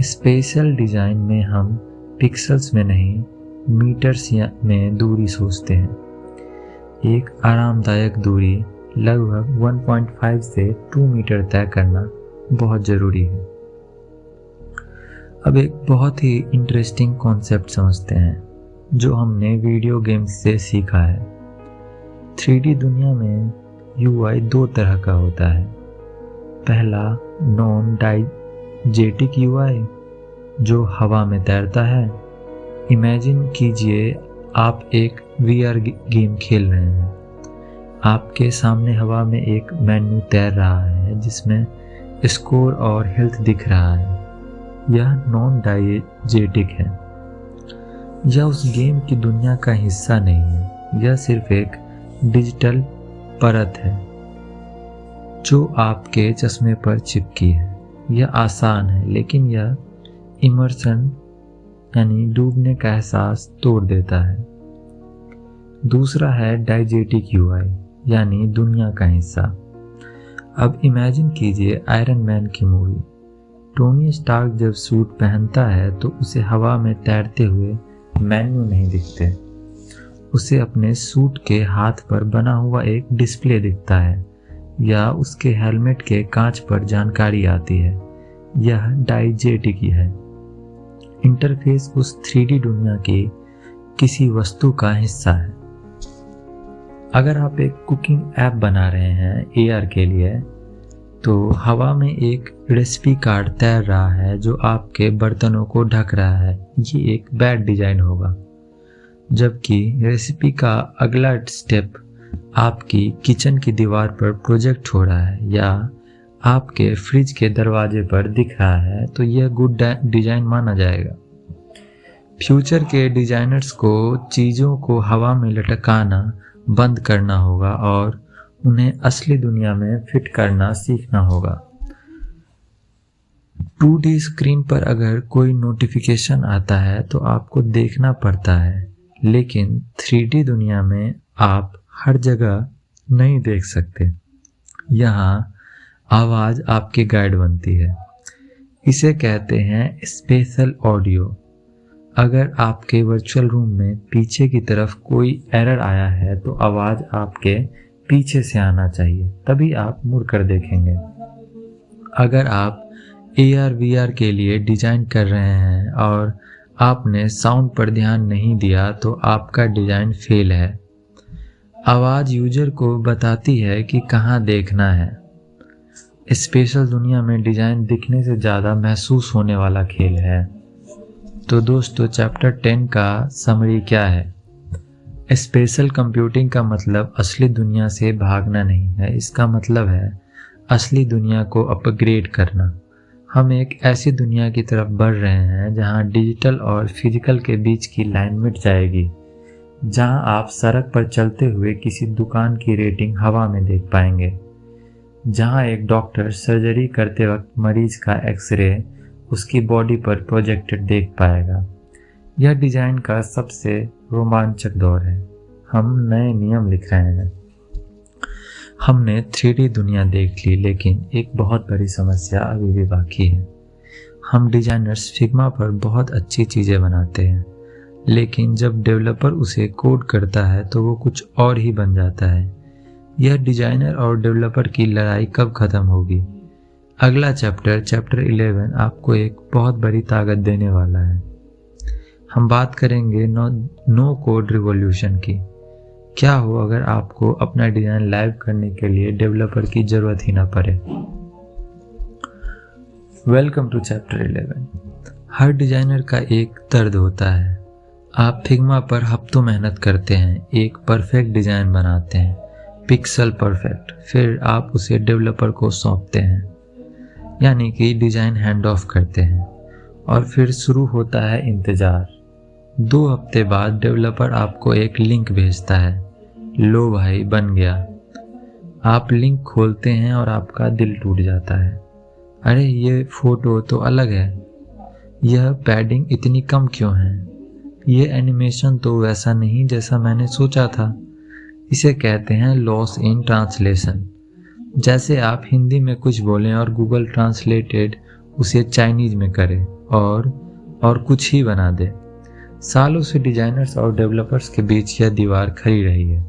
स्पेशल डिज़ाइन में हम पिक्सेल्स में नहीं, मीटर्स में दूरी सोचते हैं। एक आरामदायक दूरी लगभग 1.5 से 2 मीटर तय करना बहुत ज़रूरी है। अब एक बहुत ही इंटरेस्टिंग कॉन्सेप्ट समझते हैं जो हमने वीडियो गेम्स से सीखा है। 3D दुनिया में UI 2 तरह का होता है। पहला नॉन डाइजेटिक UI जो हवा में तैरता है। इमेजिन कीजिए आप एक VR गेम खेल रहे हैं। आपके सामने हवा में एक मेन्यू तैर रहा है जिसमें स्कोर और हेल्थ दिख रहा है। यह नॉन डाइजेटिक है। यह उस गेम की दुनिया का हिस्सा नहीं है। यह सिर्फ एक डिजिटल परत है जो आपके चश्मे पर चिपकी है। यह आसान है, लेकिन यह इमर्सन यानी डूबने का एहसास तोड़ देता है। दूसरा है डाइजेटिक UI यानी दुनिया का हिस्सा। अब इमेजिन कीजिए आयरन मैन की मूवी। टोनी स्टार्क जब सूट पहनता है तो उसे हवा में तैरते हुए मेन्यू नहीं दिखते। उसे अपने सूट के हाथ पर बना हुआ एक डिस्प्ले दिखता है या उसके हेलमेट के कांच पर जानकारी आती है। यह डाइजेटिक ही है। इंटरफेस उस 3D दुनिया की किसी वस्तु का हिस्सा है। अगर आप एक कुकिंग ऐप बना रहे हैं AR के लिए, तो हवा में एक रेसिपी कार्ड तैर रहा है जो आपके बर्तनों को ढक रहा है। ये एक बैड डिजाइन होगा। जबकि रेसिपी का अगला स्टेप आपकी किचन की दीवार पर प्रोजेक्ट हो रहा है या आपके फ्रिज के दरवाजे पर दिख रहा है, तो यह गुड डिजाइन माना जाएगा। फ्यूचर के डिजाइनर्स को चीज़ों को हवा में लटकाना बंद करना होगा और उन्हें असली दुनिया में फिट करना सीखना होगा। 2D स्क्रीन पर अगर कोई नोटिफिकेशन आता है तो आपको देखना पड़ता है, लेकिन 3D दुनिया में आप हर जगह नहीं देख सकते। यहाँ आवाज़ आपकी गाइड बनती है। इसे कहते हैं स्पेशल ऑडियो। अगर आपके वर्चुअल रूम में पीछे की तरफ कोई एरर आया है तो आवाज़ आपके पीछे से आना चाहिए, तभी आप मुड़ कर देखेंगे। अगर आप AR VR के लिए डिज़ाइन कर रहे हैं और आपने साउंड पर ध्यान नहीं दिया तो आपका डिज़ाइन फेल है। आवाज़ यूजर को बताती है कि कहाँ देखना है। स्पेशल दुनिया में डिज़ाइन दिखने से ज़्यादा महसूस होने वाला खेल है। तो दोस्तों, चैप्टर 10 का समरी क्या है? स्पेशल कंप्यूटिंग का मतलब असली दुनिया से भागना नहीं है। इसका मतलब है असली दुनिया को अपग्रेड करना। हम एक ऐसी दुनिया की तरफ बढ़ रहे हैं जहां डिजिटल और फिजिकल के बीच की लाइन मिट जाएगी, जहां आप सड़क पर चलते हुए किसी दुकान की रेटिंग हवा में देख पाएंगे, जहां एक डॉक्टर सर्जरी करते वक्त मरीज का एक्सरे उसकी बॉडी पर प्रोजेक्टेड देख पाएगा। यह डिजाइन का सबसे रोमांचक दौर है। हम नए नियम लिख रहे हैं। हमने 3D दुनिया देख ली, लेकिन एक बहुत बड़ी समस्या अभी भी बाकी है। हम डिजाइनर्स फिग्मा पर बहुत अच्छी चीज़ें बनाते हैं, लेकिन जब डेवलपर उसे कोड करता है तो वो कुछ और ही बन जाता है। यह डिजाइनर और डेवलपर की लड़ाई कब खत्म होगी? अगला चैप्टर 11 आपको एक बहुत बड़ी ताकत देने वाला है। हम बात करेंगे नो कोड रिवॉल्यूशन की। क्या हो अगर आपको अपना डिजाइन लाइव करने के लिए डेवलपर की जरूरत ही ना पड़े। Welcome to chapter 11। हर डिजाइनर का एक दर्द होता है। आप फिग्मा पर हफ्तों मेहनत करते हैं, एक परफेक्ट डिजाइन बनाते हैं, पिक्सल परफेक्ट, फिर आप उसे डेवलपर को सौंपते हैं, यानी कि डिजाइन हैंड ऑफ करते हैं, और फिर शुरू होता है इंतजार। 2 हफ्ते बाद डेवलपर आपको एक लिंक भेजता है, लो भाई बन गया। आप लिंक खोलते हैं और आपका दिल टूट जाता है। अरे ये फोटो तो अलग है, यह पैडिंग इतनी कम क्यों है, ये एनिमेशन तो वैसा नहीं जैसा मैंने सोचा था। इसे कहते हैं लॉस इन ट्रांसलेशन। जैसे आप हिंदी में कुछ बोलें और गूगल ट्रांसलेटेड उसे चाइनीज में करे और कुछ ही बना दे। सालों से डिजाइनर्स और डेवलपर्स के बीच यह दीवार खड़ी रही है।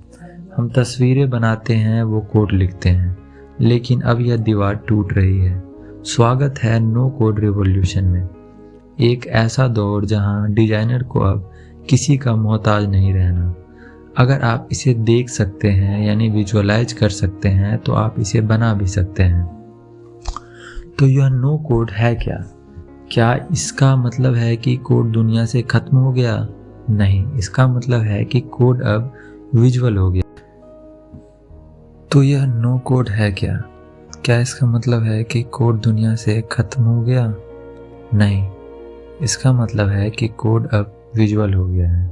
हम तस्वीरें बनाते हैं, वो कोड लिखते हैं, लेकिन अब यह दीवार टूट रही है। स्वागत है नो कोड रिवॉल्यूशन में, एक ऐसा दौर जहां डिजाइनर को अब किसी का मोहताज नहीं रहना। अगर आप इसे देख सकते हैं, यानी विजुअलाइज कर सकते हैं, तो आप इसे बना भी सकते हैं। तो यह नो कोड है क्या? क्या इसका मतलब है कि कोड दुनिया से खत्म हो गया? नहीं, इसका मतलब है कि कोड अब विजुअल हो गया। तो यह नो कोड है क्या? क्या इसका मतलब है कि कोड दुनिया से खत्म हो गया? नहीं, इसका मतलब है कि कोड अब विजुअल हो गया है।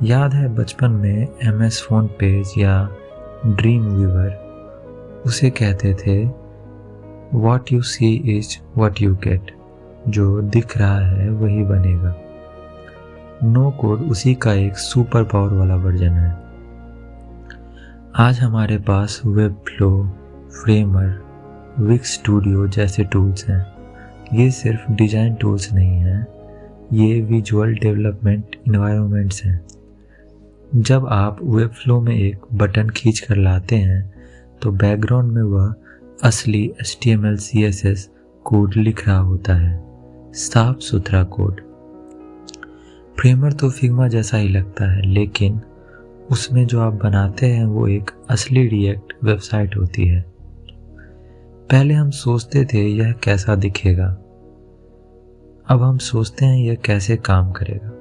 याद है बचपन में MS फोन पेज या ड्रीम वीवर, उसे कहते थे What you see is what you get। जो दिख रहा है वही बनेगा। नो कोड उसी का एक सुपर पावर वाला वर्जन है। आज हमारे पास वेबफ्लो, फ्रेमर, विक्स स्टूडियो जैसे टूल्स हैं। ये सिर्फ डिजाइन टूल्स नहीं हैं, ये विजुअल डेवलपमेंट इन्वायरमेंट्स हैं। जब आप वेबफ्लो में एक बटन खींच कर लाते हैं तो बैकग्राउंड में वह असली HTML CSS कोड लिख रहा होता है, साफ सुथरा कोड। फ्रेमर तो फिग्मा जैसा ही लगता है, लेकिन उसमें जो आप बनाते हैं वो एक असली रिएक्ट वेबसाइट होती है। पहले हम सोचते थे यह कैसा दिखेगा, अब हम सोचते हैं यह कैसे काम करेगा।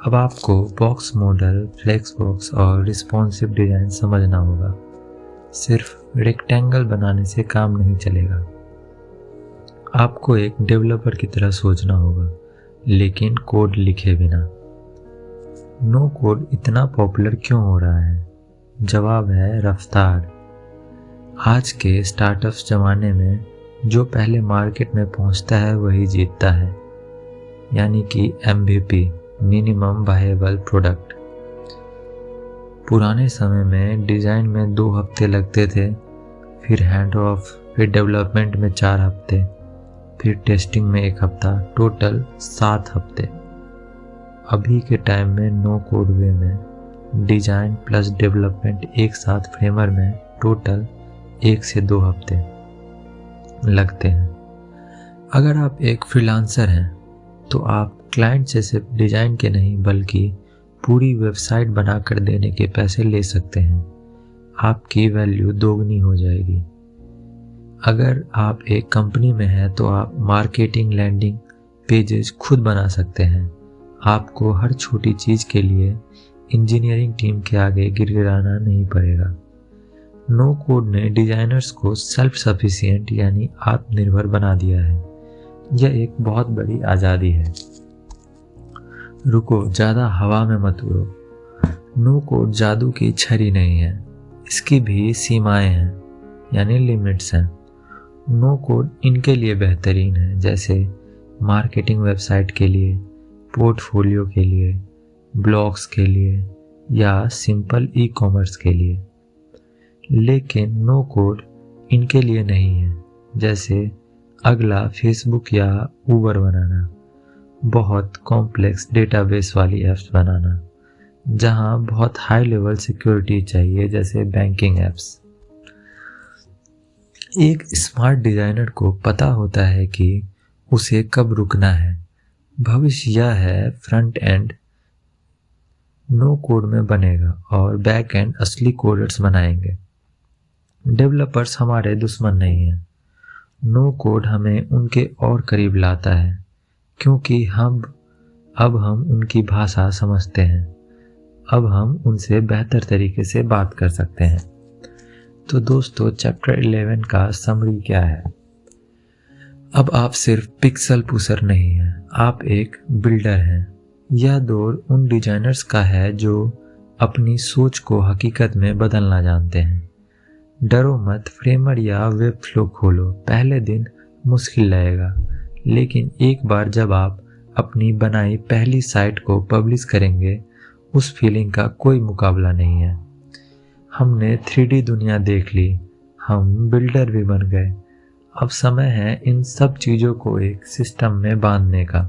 अब आपको बॉक्स मॉडल, फ्लेक्स बॉक्स और रिस्पॉन्सिव डिजाइन समझना होगा। सिर्फ रेक्टेंगल बनाने से काम नहीं चलेगा। आपको एक डेवलपर की तरह सोचना होगा, लेकिन कोड लिखे बिना। नो कोड इतना पॉपुलर क्यों हो रहा है? जवाब है रफ्तार। आज के स्टार्टअप्स ज़माने में जो पहले मार्केट में पहुंचता है वही जीतता है, यानी कि MVP, मिनिमम वायेबल प्रोडक्ट। पुराने समय में डिज़ाइन में 2 हफ्ते लगते थे, फिर हैंड ऑफ, फिर डेवलपमेंट में 4 हफ्ते, फिर टेस्टिंग में 1 हफ्ता, टोटल 7 हफ्ते। अभी के टाइम में नो कोड वे में डिजाइन प्लस डेवलपमेंट एक साथ फ्रेमर में टोटल 1 से 2 हफ्ते लगते हैं। अगर आप एक फ्रीलांसर हैं तो आप क्लाइंट से सिर्फ डिजाइन के नहीं बल्कि पूरी वेबसाइट बनाकर देने के पैसे ले सकते हैं। आपकी वैल्यू दोगुनी हो जाएगी। अगर आप एक कंपनी में हैं तो आप मार्केटिंग, लैंडिंग पेजेस खुद बना सकते हैं। आपको हर छोटी चीज़ के लिए इंजीनियरिंग टीम के आगे गिड़गिड़ाना नहीं पड़ेगा। नो कोड ने डिजाइनर्स को सेल्फ सफिशिएंट यानी आत्मनिर्भर बना दिया है। यह एक बहुत बड़ी आज़ादी है। रुको, ज़्यादा हवा में मत उड़ो। नो कोड जादू की छड़ी नहीं है, इसकी भी सीमाएं हैं। यानी लिमिट्स हैं। नो कोड इनके लिए बेहतरीन है, जैसे मार्केटिंग वेबसाइट के लिए, पोर्टफोलियो के लिए, ब्लॉग्स के लिए या सिंपल ई कॉमर्स के लिए। लेकिन नो कोड इनके लिए नहीं है, जैसे अगला फेसबुक या ऊबर बनाना, बहुत कॉम्प्लेक्स डेटाबेस वाली ऐप्स बनाना जहां बहुत हाई लेवल सिक्योरिटी चाहिए, जैसे बैंकिंग ऐप्स। एक स्मार्ट डिजाइनर को पता होता है कि उसे कब रुकना है। भविष्य यह है, फ्रंट एंड नो कोड में बनेगा और बैक एंड असली कोडर्स बनाएंगे। डेवलपर्स हमारे दुश्मन नहीं हैं। नो कोड हमें उनके और करीब लाता है, क्योंकि अब हम उनकी भाषा समझते हैं। अब हम उनसे बेहतर तरीके से बात कर सकते हैं। तो दोस्तों, चैप्टर 11 का समरी क्या है? अब आप सिर्फ पिक्सल पुशर नहीं हैं, आप एक बिल्डर हैं। यह दौर उन डिजाइनर्स का है जो अपनी सोच को हकीकत में बदलना जानते हैं। डरो मत, फ्रेमर या वेब फ्लो खोलो। पहले दिन मुश्किल लगेगा, लेकिन एक बार जब आप अपनी बनाई पहली साइट को पब्लिश करेंगे, उस फीलिंग का कोई मुकाबला नहीं है। हमने 3D दुनिया देख ली, हम बिल्डर भी बन गए। अब समय है इन सब चीज़ों को एक सिस्टम में बांधने का।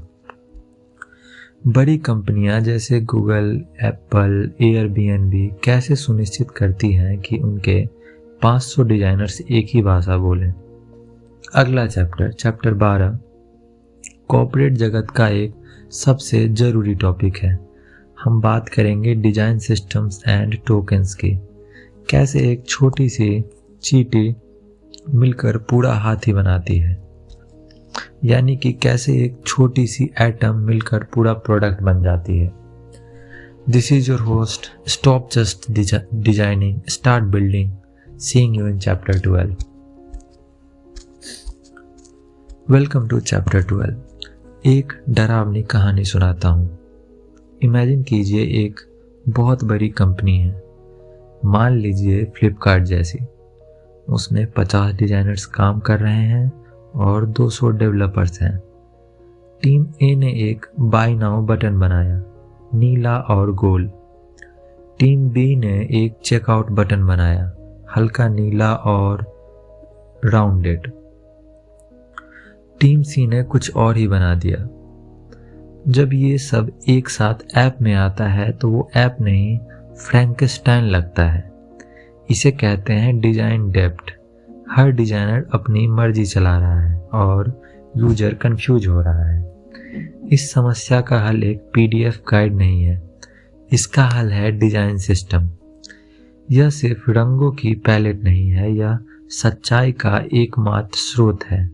बड़ी कंपनियां जैसे गूगल, एप्पल, एयरबीएनबी कैसे सुनिश्चित करती हैं कि उनके 500 डिजाइनर्स एक ही भाषा बोलें? अगला चैप्टर 12 कॉर्पोरेट जगत का एक सबसे ज़रूरी टॉपिक है। हम बात करेंगे डिजाइन सिस्टम्स एंड टोकन्स की। कैसे एक छोटी सी चींटी मिलकर पूरा हाथी बनाती है, यानी कि कैसे एक छोटी सी एटम मिलकर पूरा प्रोडक्ट बन जाती है। This is your host, stop just designing, start building. Seeing you in chapter 12। Welcome to chapter 12। एक डरावनी कहानी सुनाता हूँ। इमेजिन कीजिए एक बहुत बड़ी कंपनी है, मान लीजिए फ्लिपकार्ट जैसी। उसमें 50 डिजाइनर्स काम कर रहे हैं और 200 डेवलपर्स हैं। टीम ए ने एक बाय नाउ बटन बनाया, नीला और गोल। टीम बी ने एक चेकआउट बटन बनाया, हल्का नीला और राउंडेड। टीम सी ने कुछ और ही बना दिया। जब ये सब एक साथ ऐप में आता है तो वो ऐप नहीं, फ्रैंकेस्टाइन लगता है। इसे कहते हैं डिजाइन डेप्थ। हर डिजाइनर अपनी मर्जी चला रहा है और यूजर कंफ्यूज हो रहा है। इस समस्या का हल एक पीडीएफ गाइड नहीं है, इसका हल है डिजाइन सिस्टम। यह सिर्फ रंगों की पैलेट नहीं है, यह सच्चाई का एकमात्र स्रोत है।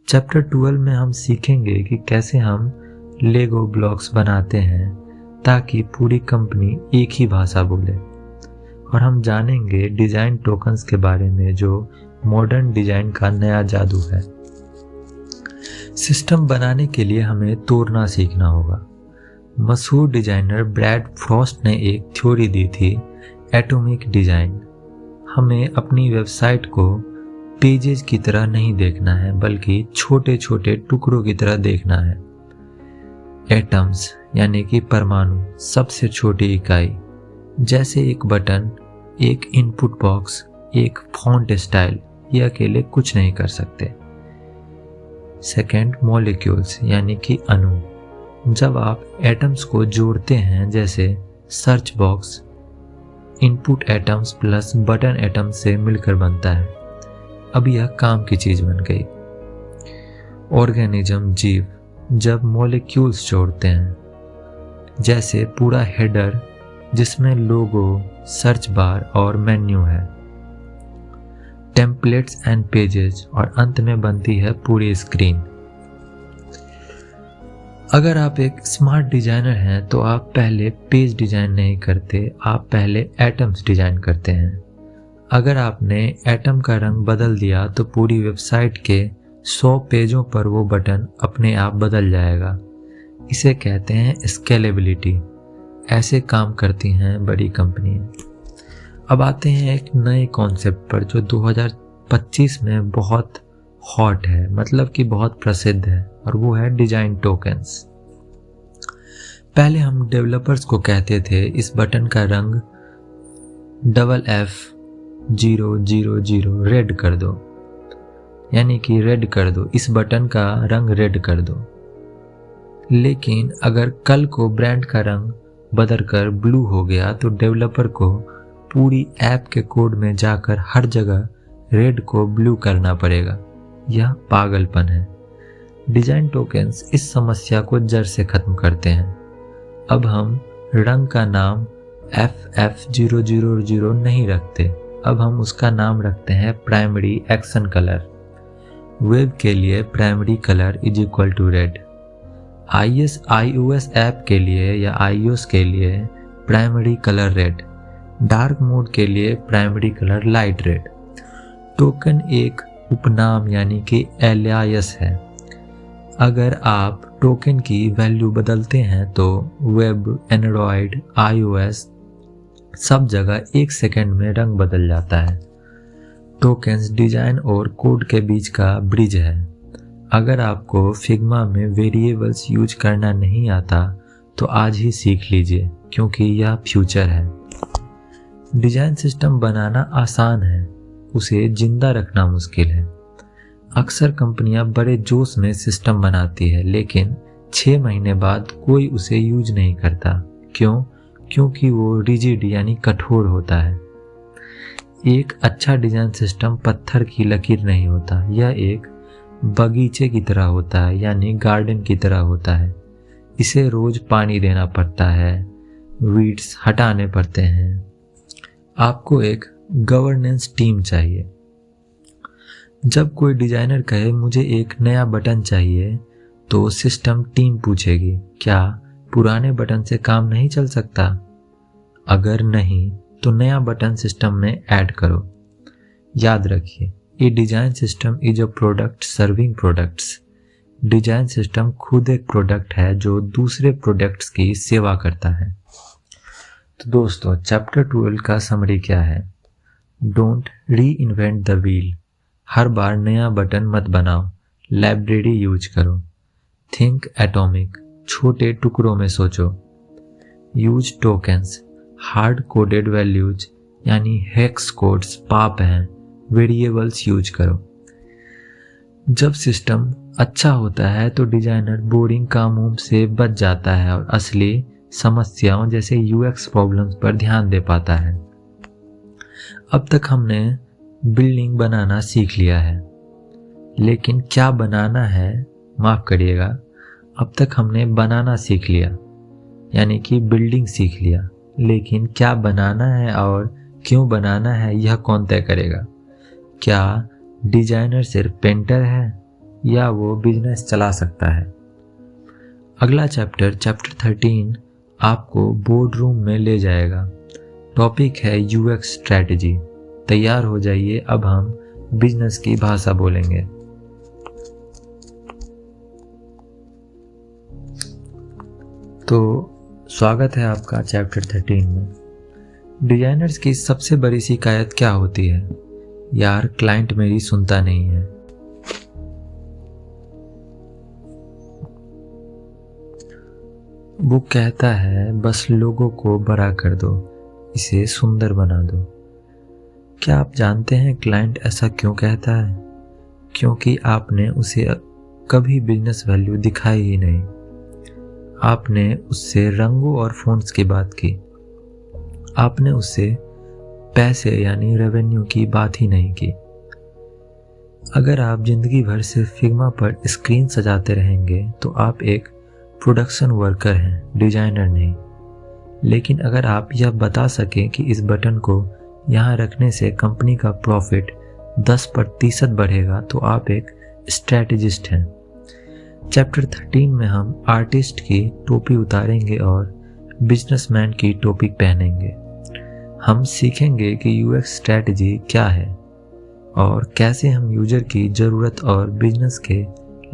चैप्टर 12 में हम सीखेंगे कि कैसे हम लेगो ब्लॉक्स बनाते हैं ताकि पूरी कंपनी एक ही भाषा बोले, और हम जानेंगे डिजाइन टोकन्स के बारे में जो मॉडर्न डिजाइन का नया जादू है। सिस्टम बनाने के लिए हमें तोड़ना सीखना होगा। मशहूर डिजाइनर ब्रैड फ्रॉस्ट ने एक थ्योरी दी थी, एटॉमिक डिजाइन। हमें अपनी वेबसाइट को पेजेस की तरह नहीं देखना है, बल्कि छोटे छोटे टुकड़ों की तरह देखना है। एटम्स यानी कि परमाणु, सबसे छोटी इकाई, जैसे एक बटन, एक इनपुट बॉक्स, एक फॉन्ट स्टाइल, ये अकेले कुछ नहीं कर सकते। सेकेंड, मॉलिक्यूल्स यानी कि अणु। जब आप एटम्स को जोड़ते हैं, जैसे search box input atoms plus button atom से मिलकर बनता है, अब यह काम की चीज बन गई। ऑर्गेनिज्म, जीव, जब मॉलिक्यूल्स जोड़ते हैं, जैसे पूरा हेडर जिसमें लोगो, सर्च बार और मेन्यू है, टेम्पलेट्स एंड पेजेस, और अंत में बनती है पूरी स्क्रीन। अगर आप एक स्मार्ट डिजाइनर हैं तो आप पहले पेज डिजाइन नहीं करते, आप पहले एटम्स डिजाइन करते हैं। अगर आपने एटम का रंग बदल दिया तो पूरी वेबसाइट के 100 पेजों पर वो बटन अपने आप बदल जाएगा। इसे कहते हैं स्केलेबिलिटी। ऐसे काम करती हैं बड़ी कंपनियां। अब आते हैं एक नए कॉन्सेप्ट पर जो 2025 में बहुत हॉट है, मतलब कि बहुत प्रसिद्ध है, और वो है डिजाइन टोकन्स। पहले हम डेवलपर्स को कहते थे इस बटन का रंग FF000 रेड कर दो, यानी कि रेड कर दो, इस बटन का रंग रेड कर दो। लेकिन अगर कल को ब्रांड का रंग बदलकर ब्लू हो गया तो डेवलपर को पूरी ऐप के कोड में जाकर हर जगह रेड को ब्लू करना पड़ेगा। यह पागलपन है। डिजाइन टोकन्स इस समस्या को जड़ से खत्म करते हैं। अब हम रंग का नाम FF000 नहीं रखते, अब हम उसका नाम रखते हैं प्राइमरी एक्शन कलर। वेब के लिए primary colour is equal to red. iOS app के लिए या iOS के लिए primary colour red. Dark mode के लिए primary colour light red. Token एक उपनाम यानी कि एलियास है। अगर आप टोकन की वैल्यू बदलते हैं तो वेब, एंड्रॉयड, iOS सब जगह 1 सेकंड में रंग बदल जाता है। टोकन्स डिजाइन और कोड के बीच का ब्रिज है। अगर आपको फिग्मा में वेरिएबल्स यूज करना नहीं आता तो आज ही सीख लीजिए, क्योंकि यह फ्यूचर है। डिजाइन सिस्टम बनाना आसान है, उसे जिंदा रखना मुश्किल है। अक्सर कंपनियां बड़े जोश में सिस्टम बनाती है, लेकिन 6 महीने बाद कोई उसे यूज नहीं करता। क्यों? क्योंकि वो रिजिड यानी कठोर होता है। एक अच्छा डिजाइन सिस्टम पत्थर की लकीर नहीं होता, यह एक बगीचे की तरह होता है, यानी गार्डन की तरह होता है। इसे रोज पानी देना पड़ता है, वीड्स हटाने पड़ते हैं। आपको एक गवर्नेंस टीम चाहिए। जब कोई डिजाइनर कहे मुझे एक नया बटन चाहिए तो सिस्टम टीम पूछेगी, क्या पुराने बटन से काम नहीं चल सकता? अगर नहीं तो नया बटन सिस्टम में ऐड करो। याद रखिए, ये design system is a product serving products. Design system खुद एक प्रोडक्ट है जो दूसरे प्रोडक्ट्स की सेवा करता है। तो दोस्तों, चैप्टर 12 का समरी क्या है? डोंट री इन्वेंट द व्हील। हर बार नया बटन मत बनाओ, लाइब्रेरी यूज करो। थिंक एटॉमिक, छोटे टुकड़ों में सोचो। Use tokens, hard coded values यानी हेक्स कोड्स पाप हैं, वेरिएबल्स यूज करो। जब सिस्टम अच्छा होता है तो डिजाइनर बोरिंग कामों से बच जाता है और असली समस्याओं जैसे यूएक्स प्रॉब्लम्स पर ध्यान दे पाता है। अब तक हमने बिल्डिंग बनाना सीख लिया है, लेकिन क्या बनाना है, माफ करिएगा, अब तक हमने बनाना सीख लिया, यानी कि बिल्डिंग सीख लिया, लेकिन क्या बनाना है और क्यों बनाना है यह कौन तय करेगा? क्या डिजाइनर सिर्फ पेंटर है या वो बिजनेस चला सकता है? अगला चैप्टर 13 आपको बोर्ड रूम में ले जाएगा। टॉपिक है यूएक्स स्ट्रैटेजी। तैयार हो जाइए, अब हम बिजनेस की भाषा बोलेंगे। तो स्वागत है आपका चैप्टर 13 में। डिजाइनर्स की सबसे बड़ी शिकायत क्या होती है? यार, क्लाइंट मेरी सुनता नहीं है। वो कहता है बस लोगों को बड़ा कर दो, इसे सुंदर बना दो। क्या आप जानते हैं क्लाइंट ऐसा क्यों कहता है? क्योंकि आपने उसे कभी बिजनेस वैल्यू दिखाई ही नहीं। आपने उससे रंगों और फ़ॉन्ट्स की बात की। आपने उससे पैसे यानी रेवेन्यू की बात ही नहीं की। अगर आप जिंदगी भर सिर्फ फिग्मा पर स्क्रीन सजाते रहेंगे तो आप एक प्रोडक्शन वर्कर हैं, डिजाइनर नहीं। लेकिन अगर आप यह बता सकें कि इस बटन को यहाँ रखने से कंपनी का प्रॉफिट 10% बढ़ेगा तो आप एक स्ट्रैटेजिस्ट हैं। चैप्टर 13 में हम आर्टिस्ट की टोपी उतारेंगे और बिजनेसमैन की टोपी पहनेंगे। हम सीखेंगे कि यूएक्स स्ट्रैटेजी क्या है और कैसे हम यूजर की ज़रूरत और बिजनेस के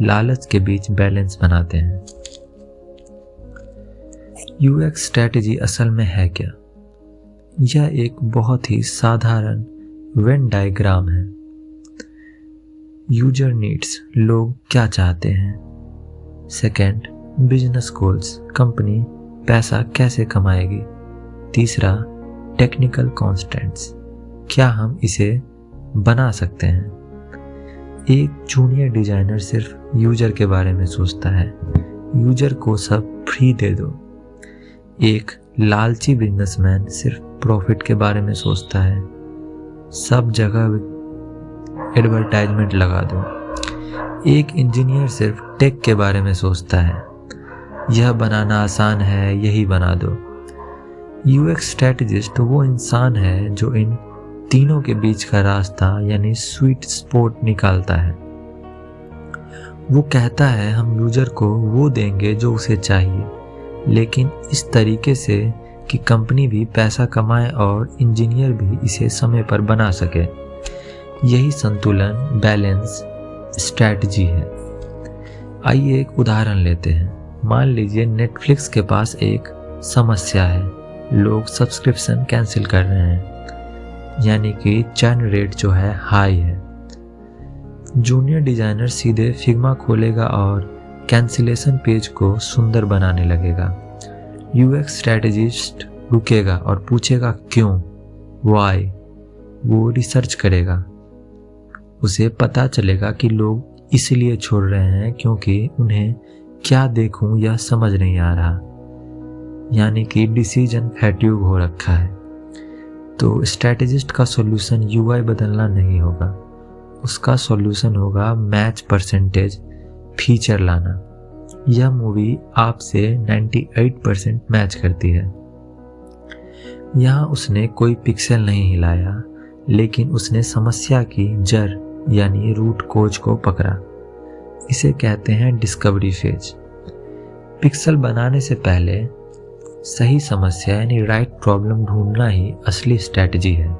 लालच के बीच बैलेंस बनाते हैं। यूएक्स स्ट्रैटेजी असल में है क्या? यह एक बहुत ही साधारण वेन डायग्राम है। यूजर नीड्स, लोग क्या चाहते हैं। सेकंड, बिजनेस गोल्स, कंपनी पैसा कैसे कमाएगी। तीसरा, टेक्निकल कॉन्स्टेंट्स, क्या हम इसे बना सकते हैं। एक जूनियर डिजाइनर सिर्फ यूजर के बारे में सोचता है, यूजर को सब फ्री दे दो। एक लालची बिजनेसमैन सिर्फ प्रॉफिट के बारे में सोचता है, सब जगह एडवर्टाइजमेंट लगा दो। एक इंजीनियर सिर्फ टेक के बारे में सोचता है, यह बनाना आसान है, यही बना दो। यूएक्स स्ट्रेटेजिस्ट वो इंसान है जो इन तीनों के बीच का रास्ता यानी स्वीट स्पॉट निकालता है। वो कहता है हम यूजर को वो देंगे जो उसे चाहिए, लेकिन इस तरीके से कि कंपनी भी पैसा कमाए और इंजीनियर भी इसे समय पर बना सके। यही संतुलन, बैलेंस स्ट्रैटेजी है। आइए एक उदाहरण लेते हैं। मान लीजिए नेटफ्लिक्स के पास एक समस्या है, लोग सब्सक्रिप्शन कैंसिल कर रहे हैं, यानी कि चर्न रेट जो है हाई है। जूनियर डिजाइनर सीधे फिग्मा खोलेगा और कैंसिलेशन पेज को सुंदर बनाने लगेगा। यूएक्स स्ट्रेटेजिस्ट रुकेगा और पूछेगा क्यों, व्हाई। वो रिसर्च करेगा, उसे पता चलेगा कि लोग इसलिए छोड़ रहे हैं क्योंकि उन्हें क्या देखूं यह समझ नहीं आ रहा, यानी कि डिसीजन फैट्यूग हो रखा है। तो स्ट्रैटेजिस्ट का सॉल्यूशन यूआई बदलना नहीं होगा, उसका सॉल्यूशन होगा मैच परसेंटेज फीचर लाना। यह मूवी आपसे 98% मैच करती है। यहाँ उसने कोई पिक्सल नहीं हिलाया, लेकिन उसने समस्या की जड़ यानी रूट कोज को पकड़ा। इसे कहते हैं डिस्कवरी फेज। पिक्सल बनाने से पहले सही समस्या यानी राइट प्रॉब्लम ढूंढना ही असली स्ट्रैटेजी है।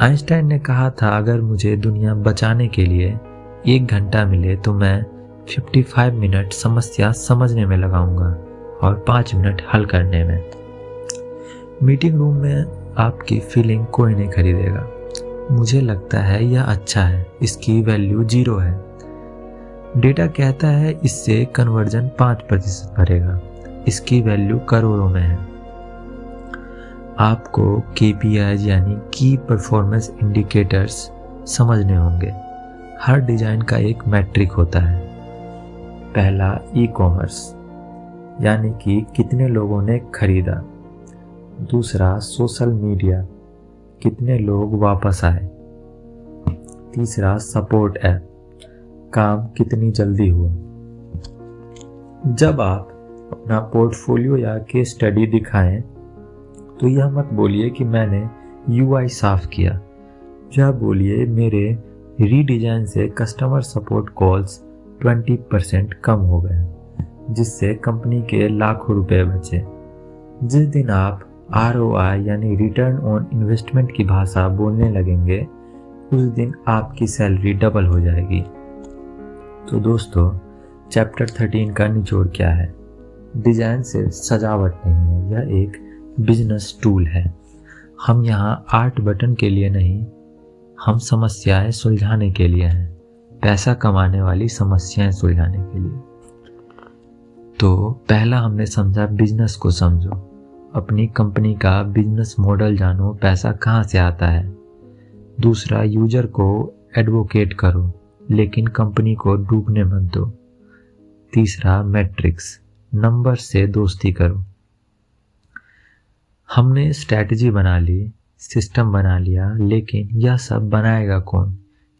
आइंस्टाइन ने कहा था अगर मुझे दुनिया बचाने के लिए 1 घंटा मिले तो मैं 55 मिनट समस्या समझने में लगाऊंगा और 5 मिनट हल करने में। मीटिंग रूम में आपकी फीलिंग कोई नहीं खरीदेगा। मुझे लगता है यह अच्छा है, इसकी वैल्यू 0 है। डेटा कहता है इससे कन्वर्जन 5% बढ़ेगा, इसकी वैल्यू करोड़ों में है। आपको KPIs यानी की परफॉर्मेंस इंडिकेटर्स समझने होंगे। हर डिजाइन का एक मैट्रिक होता है। पहला ई-कॉमर्स यानी कि कितने लोगों ने खरीदा। दूसरा सोशल मीडिया, कितने लोग वापस आए। तीसरा सपोर्ट ऐप, काम कितनी जल्दी हुआ। जब आप अपना पोर्टफोलियो या केस स्टडी दिखाएं तो यह मत बोलिए कि मैंने यूआई साफ किया, यह बोलिए मेरे रीडिजाइन से कस्टमर सपोर्ट कॉल्स 20% कम हो गए, जिससे कंपनी के लाखों रुपए बचे। जिस दिन आप ROI यानी रिटर्न ऑन इन्वेस्टमेंट की भाषा बोलने लगेंगे, उस दिन आपकी सैलरी डबल हो जाएगी। तो दोस्तों, चैप्टर 13 का निचोड़ क्या है? डिजाइन सिर्फ सजावट नहीं है, यह एक बिजनेस टूल है। हम यहाँ आर्ट बटन के लिए नहीं, हम समस्याएं सुलझाने के लिए हैं, पैसा कमाने वाली समस्याएं सुलझाने के लिए। तो पहला हमने समझा बिजनेस को समझो, अपनी कंपनी का बिजनेस मॉडल जानो, पैसा कहाँ से आता है। दूसरा, यूजर को एडवोकेट करो लेकिन कंपनी को डूबने मत दो। तीसरा, मैट्रिक्स, नंबर से दोस्ती करो। हमने स्ट्रैटेजी बना ली, सिस्टम बना लिया, लेकिन यह सब बनाएगा कौन?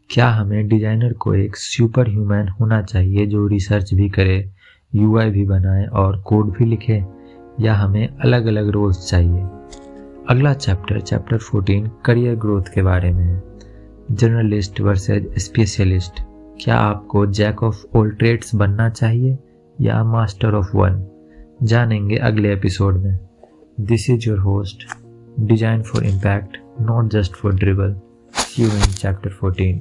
क्या हमें डिजाइनर को एक सुपर ह्यूमन होना चाहिए जो रिसर्च भी करे, यूआई भी बनाए और कोड भी लिखे, या हमें अलग अलग रोल्स चाहिए? अगला चैप्टर 14 करियर ग्रोथ के बारे में है। जर्नलिस्ट वर्सेज स्पेशलिस्ट, क्या आपको जैक ऑफ ऑल ट्रेड्स बनना चाहिए या मास्टर ऑफ वन? जानेंगे अगले एपिसोड में। This is your host, design for impact, not just for Dribbble. See you in chapter 14.